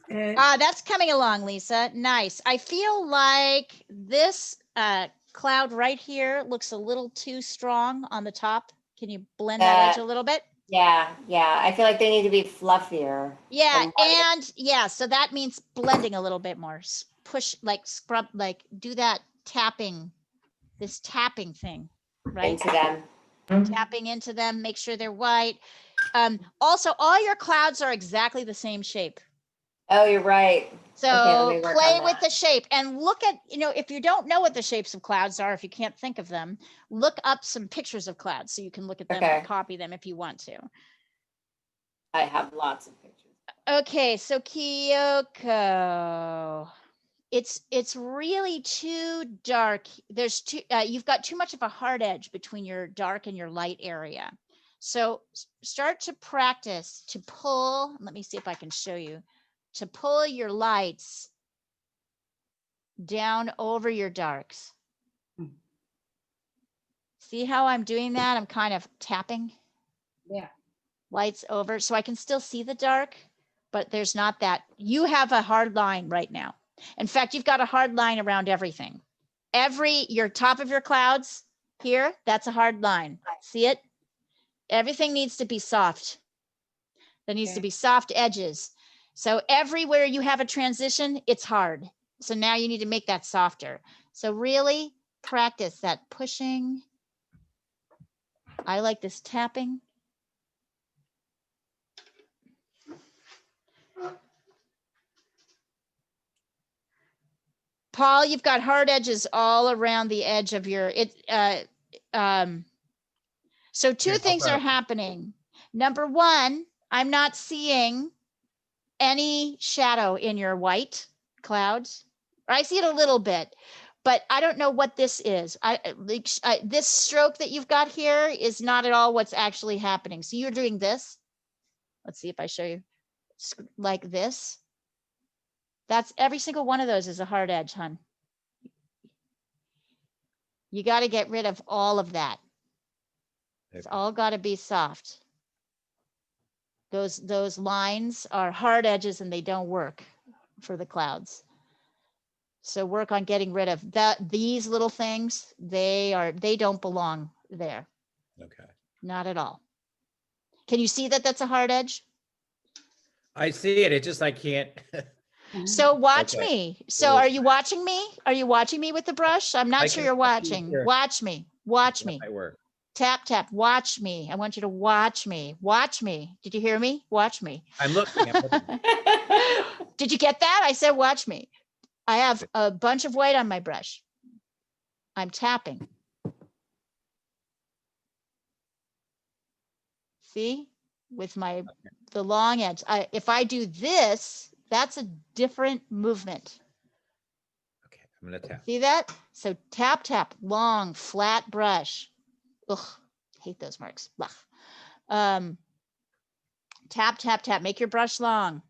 That's coming along, Lisa. Nice. I feel like this cloud right here looks a little too strong on the top, Can you blend that edge
Uh,
a little bit?
Yeah, I feel like they need to be fluffier.
Yeah,
and
and yeah, so that means blending a little bit more. Push, like scrub, like do that tapping, this tapping thing, right?
into them.
Tapping into them, make sure they're white. Also, all your clouds are exactly the same shape.
Oh, you're right.
So
let me work
play
on
with
that.
the shape and look at, if you don't know what the shapes of clouds are, if you can't think of them, look up some pictures of clouds so you can look at them and
Okay.
copy them if you want to.
I have lots of pictures.
Okay, so Kyoko, it's really too dark. There's you've got too much of a hard edge between your dark and your light area. So start to practice to pull. Let me see if I can show you. To pull your lights down over your darks. See how I'm doing that? I'm kind of tapping.
Yeah.
Lights over so I can still see the dark, but there's not that. You have a hard line right now. In fact, you've got a hard line around everything. Your top of your clouds here, that's a hard line. See it? Everything needs to be soft. There needs to be soft edges. So everywhere you have a transition, it's hard. So now you need to make that softer. So really practice that pushing. I like this tapping. Paul, you've got hard edges all around the edge of your so two things are happening. Number one, I'm not seeing any shadow in your white clouds. I see it a little bit, but I don't know what this is. This stroke that you've got here is not at all what's actually happening. So you're doing this. Let's see if I show you like this. That's every single one of those is a hard edge, hun. You got to get rid of all of that. It's all got to be soft. Those lines are hard edges and they don't work for the clouds. So work on getting rid of that. These little things, they don't belong there.
Okay.
Not at all. Can you see that that's a hard edge?
I see it. It's just I can't.
So watch
Okay.
me. So are you watching me? Are you watching me with the brush? I'm not sure you're watching.
Here.
Watch me. Watch me.
That might work.
Tap, tap. Watch me. I want you to watch me. Watch me. Did you hear me? Watch me.
I'm looking.
Did you get that? I said, watch me. I have a bunch of white on my brush. I'm tapping. See, with the long edge. If I do this, that's a different movement.
Okay, I'm gonna tap.
See that? So tap, tap, long, flat brush. Ugh, hate those marks. Ugh. Tap, tap, tap. Make your brush long.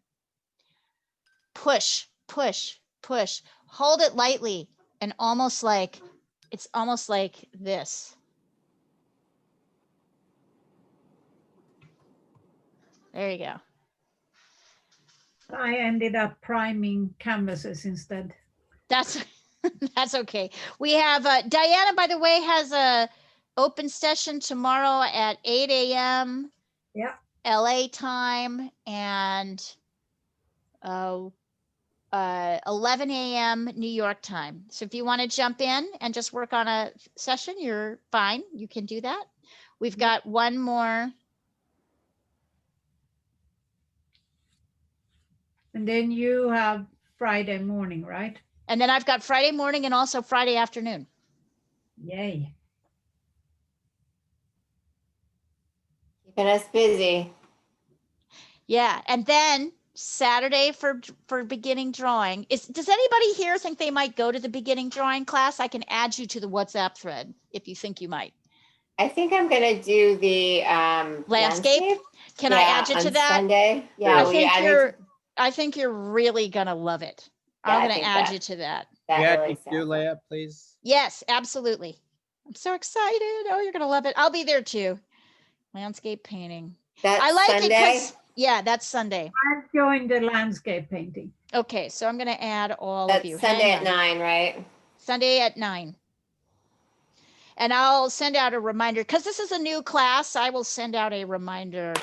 Push, push, push. Hold it lightly and it's almost like this. There you go.
I ended up priming canvases instead.
That's okay. We have Diana, by the way, has a open session tomorrow at 8 a.m.
Yeah.
LA time and 11 a.m. New York time. So if you want to jump in and just work on a session, you're fine. You can do that. We've got one more.
And then you have Friday morning, right?
And then I've got Friday morning and also Friday afternoon.
Yay.
Keeping us busy.
Yeah. And then Saturday for beginning drawing. Does anybody here think they might go to the beginning drawing class? I can add you to the WhatsApp thread if you think you might.
I think I'm gonna do the
Landscape? Can I add you to
on
that?
Sunday. Yeah,
I think you're really gonna love it.
Yeah,
I'm
I
gonna
think
add
that-
you to that.
that
Yeah,
really
you do,
sounds like-
Leia, please.
Yes, absolutely. I'm so excited. Oh, you're gonna love it. I'll be there too. Landscape painting.
That's
I like it
Sunday.
because that's Sunday.
I've joined the landscape painting.
Okay, so I'm gonna add all of
That's
you.
Sunday
Hang
at
on.
9, right?
Sunday at 9. And I'll send out a reminder because this is a new class. I will send out a reminder.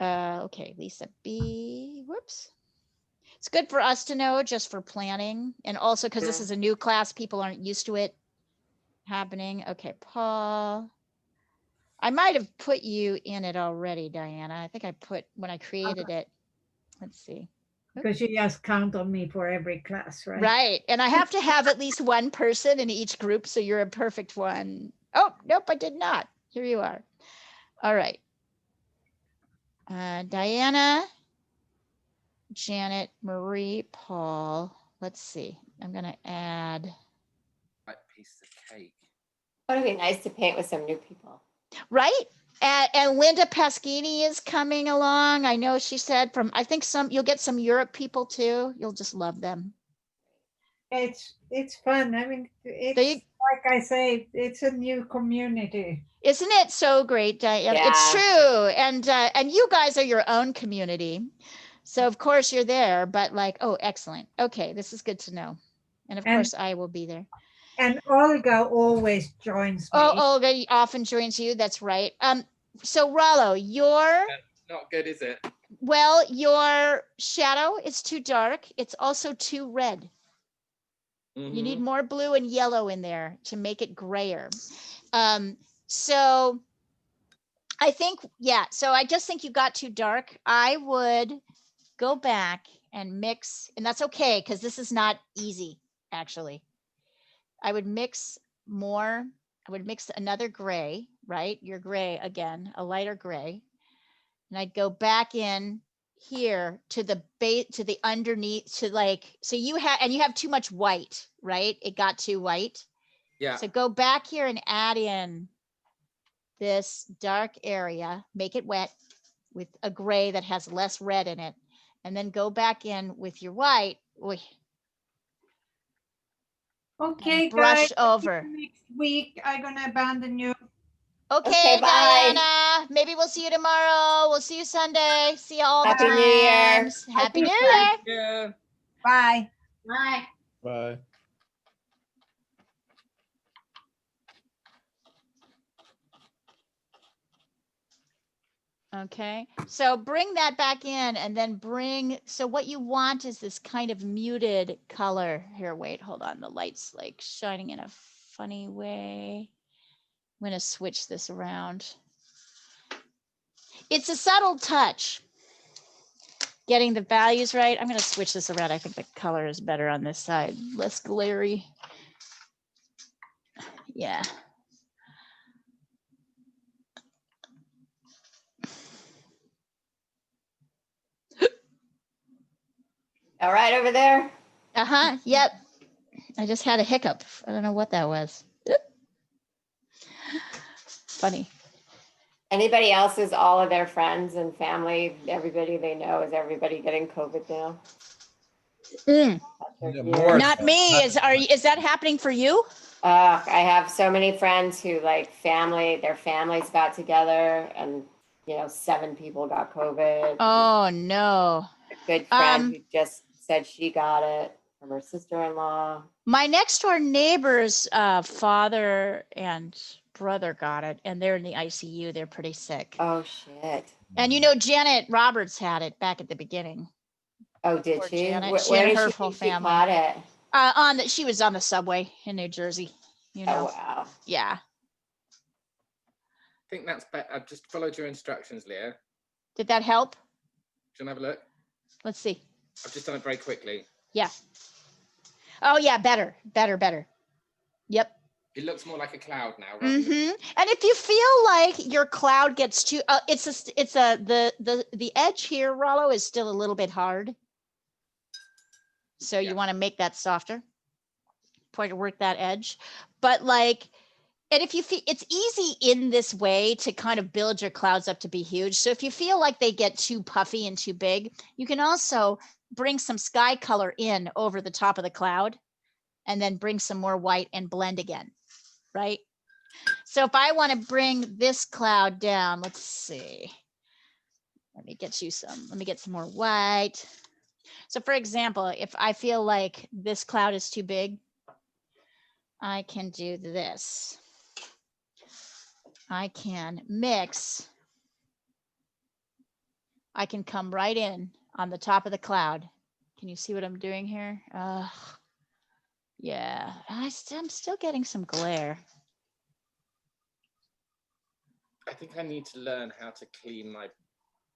Okay, Lisa B. Whoops. It's good for us to know just for planning. And also because this is a new class, people aren't used to it happening. Okay, Paul. I might have put you in it already, Diana. I think I put when I created it. Let's see.
Because you just count on me for every class, right?
Right. And I have to have at least one person in each group. So you're a perfect one. Oh, nope, I did not. Here you are. All right. Diana, Janet, Marie, Paul. Let's see. I'm going to add.
Like pieces of cake.
It would be nice to paint with some new people.
Right. And Linda Pasquini is coming along. I know she said from, I think you'll get some Europe people too. You'll just love them.
It's fun. I mean, it's like I say, it's a new community.
Isn't it so great, Diana?
Yeah.
It's true. And you guys are your own community. So of course you're there, but like, oh, excellent. Okay, this is good to know. And of course I will be there.
And Olga always joins me.
Oh, Olga often joins you. That's right. So Rollo,
Not good, is it?
well, your shadow is too dark. It's also too red. You need more blue and yellow in there to make it grayer. So I think, yeah, so I just think you got too dark. I would go back and mix, and that's okay, because this is not easy, actually. I would mix more, I would mix another gray, right? Your gray again, a lighter gray. And I'd go back in here to the base, to the underneath, to like, so you have too much white, right? It got too white.
Yeah.
So go back here and add in this dark area, make it wet with a gray that has less red in it. And then go back in with your white.
Okay,
brush
guys.
over.
Next week, I'm gonna abandon you.
Okay,
bye.
Diana. Maybe we'll see you tomorrow. We'll see you Sunday. See you all
Happy
the
New Year.
times. Happy New Year.
Yeah.
Bye.
Bye.
Bye.
Okay, so bring that back in and then so what you want is this kind of muted color. Here, wait, hold on. The light's like shining in a funny way. I'm gonna switch this around. It's a subtle touch. Getting the values right. I'm gonna switch this around. I think the color is better on this side, less glary. Yeah.
All right, over there.
Uh-huh, yep. I just had a hiccup. I don't know what that was. Funny.
Anybody else is all of their friends and family, everybody they know, is everybody getting COVID now?
Mm.
Yeah, more
Not
so.
me.
Not-
Is that happening for you?
I have so many friends who like their families got together and, 7 people got COVID.
Oh no.
A good friend who just said she got it from her sister-in-law.
My next door neighbor's father and brother got it, and they're in the ICU. They're pretty sick.
Oh shit.
And Janet Roberts had it back at the beginning.
Oh, did
Poor
she?
Janet.
Where
She and
did
her
she
whole
think she
family.
caught it?
She was on the subway in New Jersey.
Oh wow.
Yeah.
I think that's better. I've just followed your instructions, Leah.
Did that help?
Do you want to have a look?
Let's see.
I've just done it very quickly.
Yeah. Oh yeah, better. Yep.
It looks more like a cloud now.
Mm-hmm. And if you feel like your cloud gets too, the edge here, Rollo, is still a little bit hard. So you want to make that softer. Point to work that edge, but and if you feel it's easy in this way to kind of build your clouds up to be huge. So if you feel like they get too puffy and too big, you can also bring some sky color in over the top of the cloud and then bring some more white and blend again, right? So if I want to bring this cloud down, let's see. Let me get some more white. So for example, if I feel like this cloud is too big, I can do this. I can mix. I can come right in on the top of the cloud. Can you see what I'm doing here? Yeah, I'm still getting some glare.
I think I need to learn how to clean my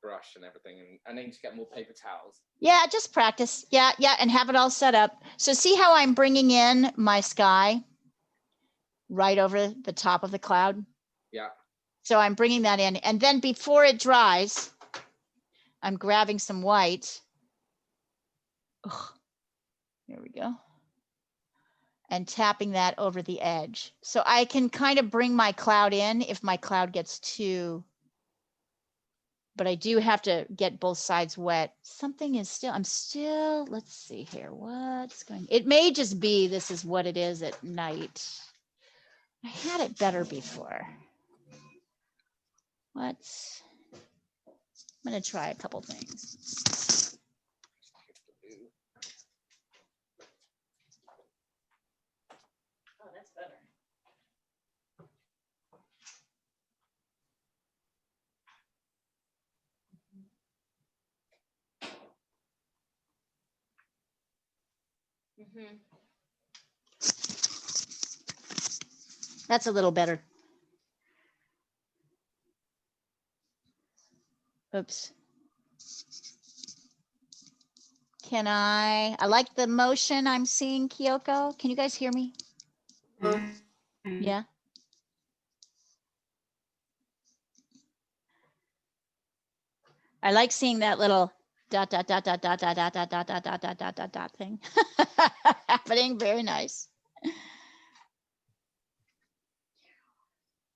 brush and everything, and I need to get more paper towels.
Yeah, just practice. Yeah, and have it all set up. So see how I'm bringing in my sky right over the top of the cloud?
Yeah.
So I'm bringing that in, and then before it dries, I'm grabbing some white. Ugh, here we go. And tapping that over the edge. So I can kind of bring my cloud in if my cloud gets too, but I do have to get both sides wet. Something is still, let's see here, what's going, it may just be this is what it is at night. I had it better before. I'm gonna try a couple things. Oh, that's better. That's a little better. Oops. I like the motion I'm seeing, Kyoko. Can you guys hear me? Yeah. I like seeing that little dot, dot, dot, dot, dot, dot, dot, dot, dot, dot, dot, dot, dot, dot, dot thing happening. Very nice.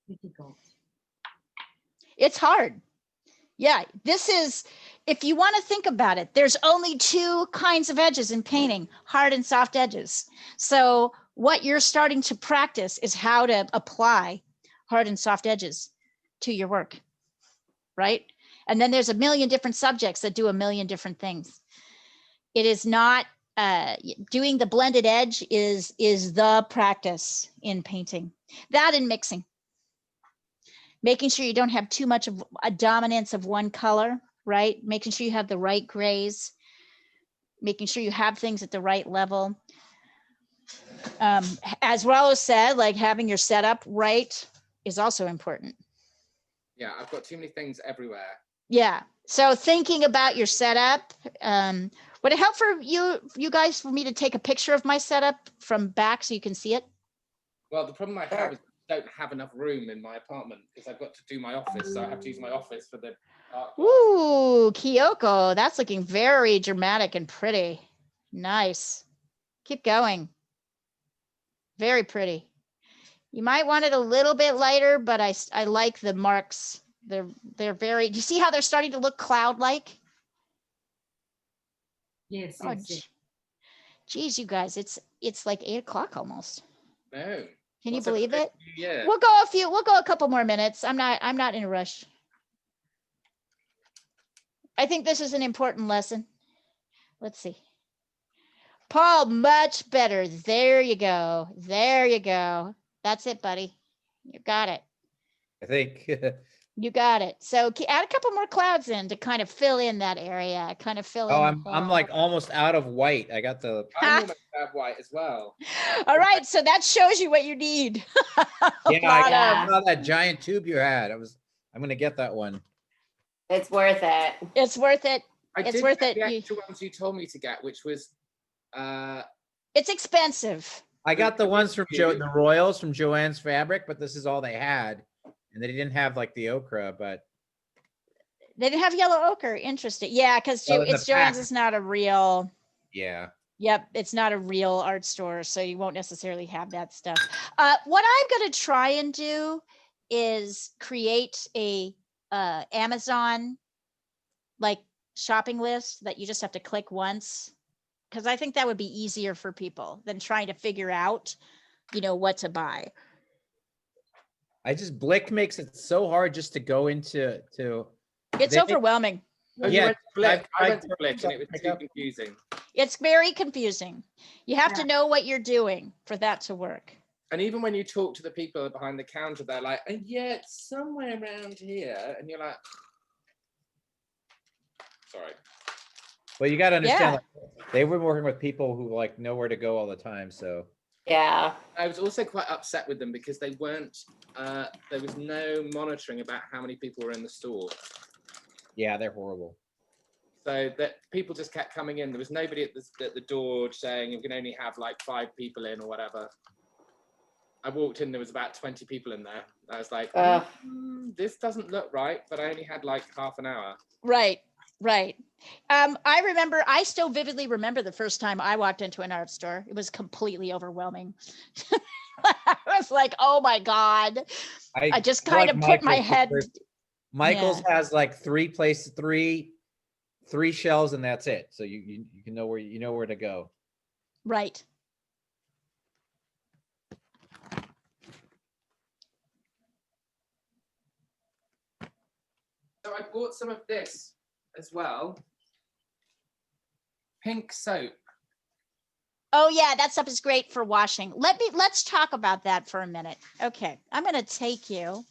Difficult.
It's hard. Yeah, this is, if you want to think about it, there's only two kinds of edges in painting, hard and soft edges. So what you're starting to practice is how to apply hard and soft edges to your work, right? And then there's a million different subjects that do a million different things. It is not, doing the blended edge is the practice in painting. That and mixing. Making sure you don't have too much of a dominance of one color, right? Making sure you have the right grays, making sure you have things at the right level. As Rollo said, like having your setup right is also important.
Yeah, I've got too many things everywhere.
Yeah, so thinking about your setup, would it help for you guys for me to take a picture of my setup from back so you can see it?
Well, the problem I have is I don't have enough room in my apartment because I've got to do my office, so I have to use my office for the art class.
Ooh, Kyoko, that's looking very dramatic and pretty. Nice. Keep going. Very pretty. You might want it a little bit lighter, but I like the marks. They're very, do you see how they're starting to look cloud-like?
Yes,
Oh,
yes, yes.
geez, you guys, it's like 8 o'clock almost.
No.
Can you
What's up with
believe it?
this New Year?
We'll go a couple more minutes. I'm not in a rush. I think this is an important lesson. Let's see. Paul, much better. There you go. There you go. That's it, buddy. You got it.
I think.
You got it. So add a couple more clouds in to kind of fill in that area, kind of fill in.
Oh,
the
I'm
whole-
like almost out of white. I got the.
I'm almost out of white as well.
All right, so that shows you what you need.
Yeah, I
Yeah.
saw that giant tube you had. I'm gonna get that one.
It's worth it.
It's worth it.
I
It's
did
worth
get
it.
the extra ones you told me to get, which was
It's expensive.
I got the ones from
You-
the Royals from Joanne's Fabric, but this is all they had, and they didn't have like the okra. But
They didn't have yellow ochre. Interesting. Yeah, because
Well, in the
it's Joann's
pack.
is not a real.
yeah,
Yep, it's not a real art store, so you won't necessarily have that stuff. What I'm going to try and do is create a Amazon like shopping list that you just have to click once, because I think that would be easier for people than trying to figure out, what to buy.
Blick makes it so hard just to go into
It's
They-
overwhelming.
Oh, you
Yeah,
went to Blick. I
I
went to Blick and it was
pick
too
up-
confusing.
It's very confusing. You have to
Yeah.
know what you're doing for that to work.
And even when you talk to the people behind the counter, they're like, and yeah, it's somewhere around here. And you're like, sorry.
Well, you got to understand,
Yeah.
like, they were working with people who like know where to go all the time. So
Yeah.
I was also quite upset with them because they weren't, there was no monitoring about how many people were in the store.
yeah, they're horrible.
So that people just kept coming in. There was nobody at the door saying you can only have like 5 people in or whatever. I walked in, there was about 20 people in there. I was like, this doesn't look right, but I only had like half an hour.
Right. I still vividly remember the first time I walked into an art store. It was completely overwhelming. I was like, oh my God. I just kind of put my head.
Michael's has like 3 shelves, and that's it. So you can know where to go.
Right.
So I bought some of this as well. Pink soap.
Oh yeah, that stuff is great for washing. Let's talk about that for a minute. Okay, I'm gonna take you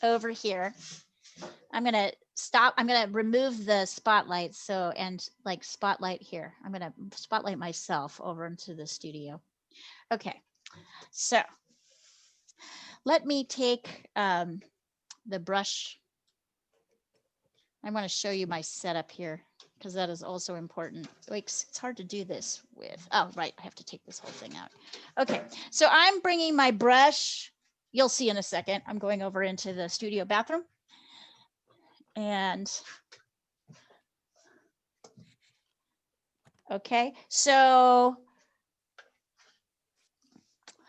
over here. I'm gonna remove the spotlight. And like spotlight here. I'm gonna spotlight myself over into the studio. Okay, so let me take the brush. I want to show you my setup here because that is also important. It's hard to do this with. Oh, right. I have to take this whole thing out. Okay. So I'm bringing my brush. You'll see in a second. I'm going over into the studio bathroom. And okay. So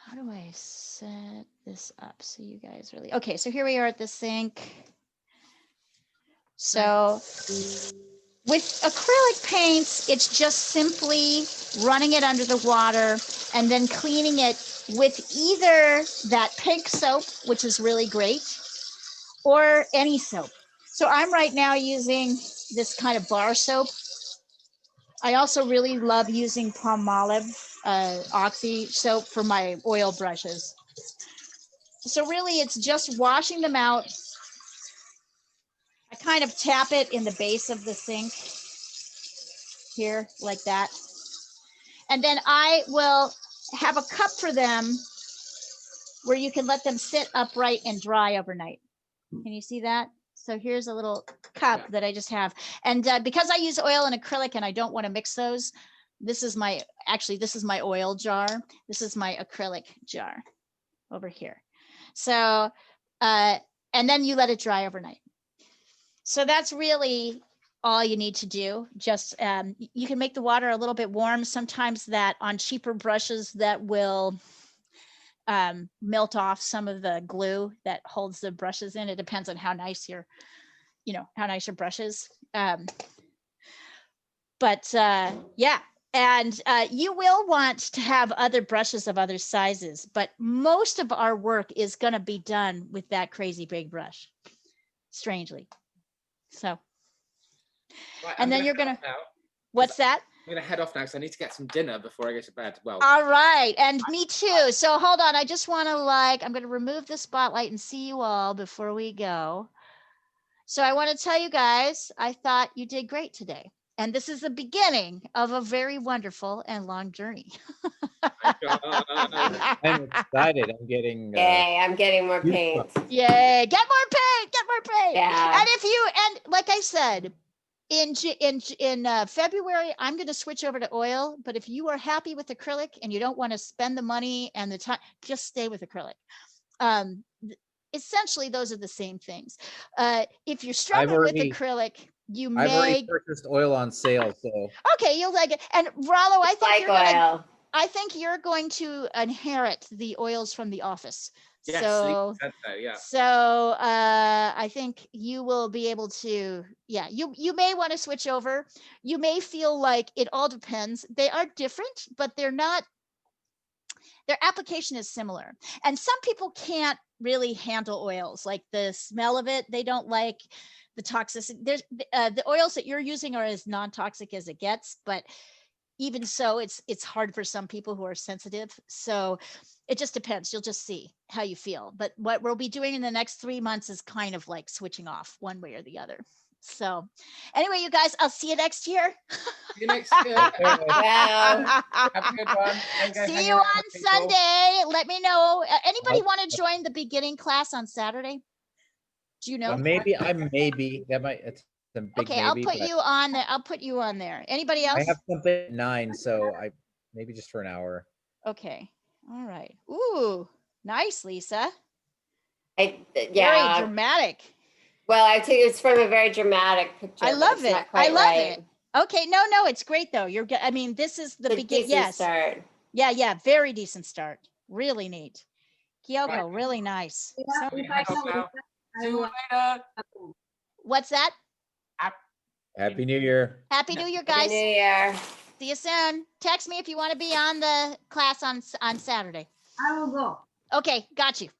how do I set this up so you guys really. Okay. So here we are at the sink. So with acrylic paints, it's just simply running it under the water and then cleaning it with either that pink soap, which is really great, or any soap. So I'm right now using this kind of bar soap. I also really love using Palmolive Oxy soap for my oil brushes. So really it's just washing them out. I kind of tap it in the base of the sink here like that. And then I will have a cup for them where you can let them sit upright and dry overnight. Can you see that? So here's a little cup that I just have. And because I use oil and acrylic and I don't want to mix those, this is my oil jar. This is my acrylic jar over here. So, and then you let it dry overnight. So that's really all you need to do. Just you can make the water a little bit warm. Sometimes that on cheaper brushes that will melt off some of the glue that holds the brushes in. It depends on how nice your brush is. But yeah, and you will want to have other brushes of other sizes, but most of our work is going to be done with that crazy big brush, strangely. So,
Right,
and then you're going to, what's that?
I'm going to head off now because I need to get some dinner before I go to bed. Well,
all right. And me too. So hold on. I just want to I'm going to remove the spotlight and see you all before we go. So I want to tell you guys, I thought you did great today. And this is the beginning of a very wonderful and long journey.
I'm excited. I'm getting.
Yay, I'm getting more paint.
Yay, get more paint, get more paint.
Yeah.
And like I said, in February, I'm going to switch over to oil. But if you are happy with acrylic and you don't want to spend the money and the time, just stay with acrylic. Essentially, those are the same things. If you're struggling with acrylic, I've
already purchased oil on sale, so
okay, you'll like it. And Rollo, I think you're going to inherit the oils from The Office.
yes,
so
yeah.
So I think you will be able to. Yeah, you may want to switch over. You may feel like it all depends. They are different, but they're not. Their application is similar, and some people can't really handle oils, like the smell of it. They don't like the toxicity. There's the oils that you're using are as non-toxic as it gets, but even so, it's hard for some people who are sensitive. So it just depends. You'll just see how you feel. But what we'll be doing in the next 3 months is kind of like switching off one way or the other. So anyway, you guys, I'll see you next year.
See you next year.
Wow.
Have a good one. And go
See
hang
you
around
on
with people.
Sunday. Let me know. Anybody
Nope.
want to join the beginning class on Saturday? Do you know?
Maybe that might, it's a big
Okay, I'll
maybe,
put
but
you on there. I'll put you on there. Anybody
I
else?
have something at 9, so maybe just for an hour.
Okay. All right. Ooh, nice, Lisa. Very
Yeah.
dramatic.
Well, I think it's from a very dramatic picture.
I
but
love
it's
it.
not
I
quite
love
right.
it. Okay, no, it's great though. You're good. I mean, this is the
It's a
beginning.
decent
Yes.
start.
Yeah, very decent start. Really neat. Kyoko,
Right.
really nice.
Yeah,
So-
if I come,
Well,
I
See you
will
later.
what's that?
Happy New Year.
Happy New Year,
Happy
guys.
New Year.
See you soon. Text me if you want to be on the class on Saturday.
I will go.
Okay, got you.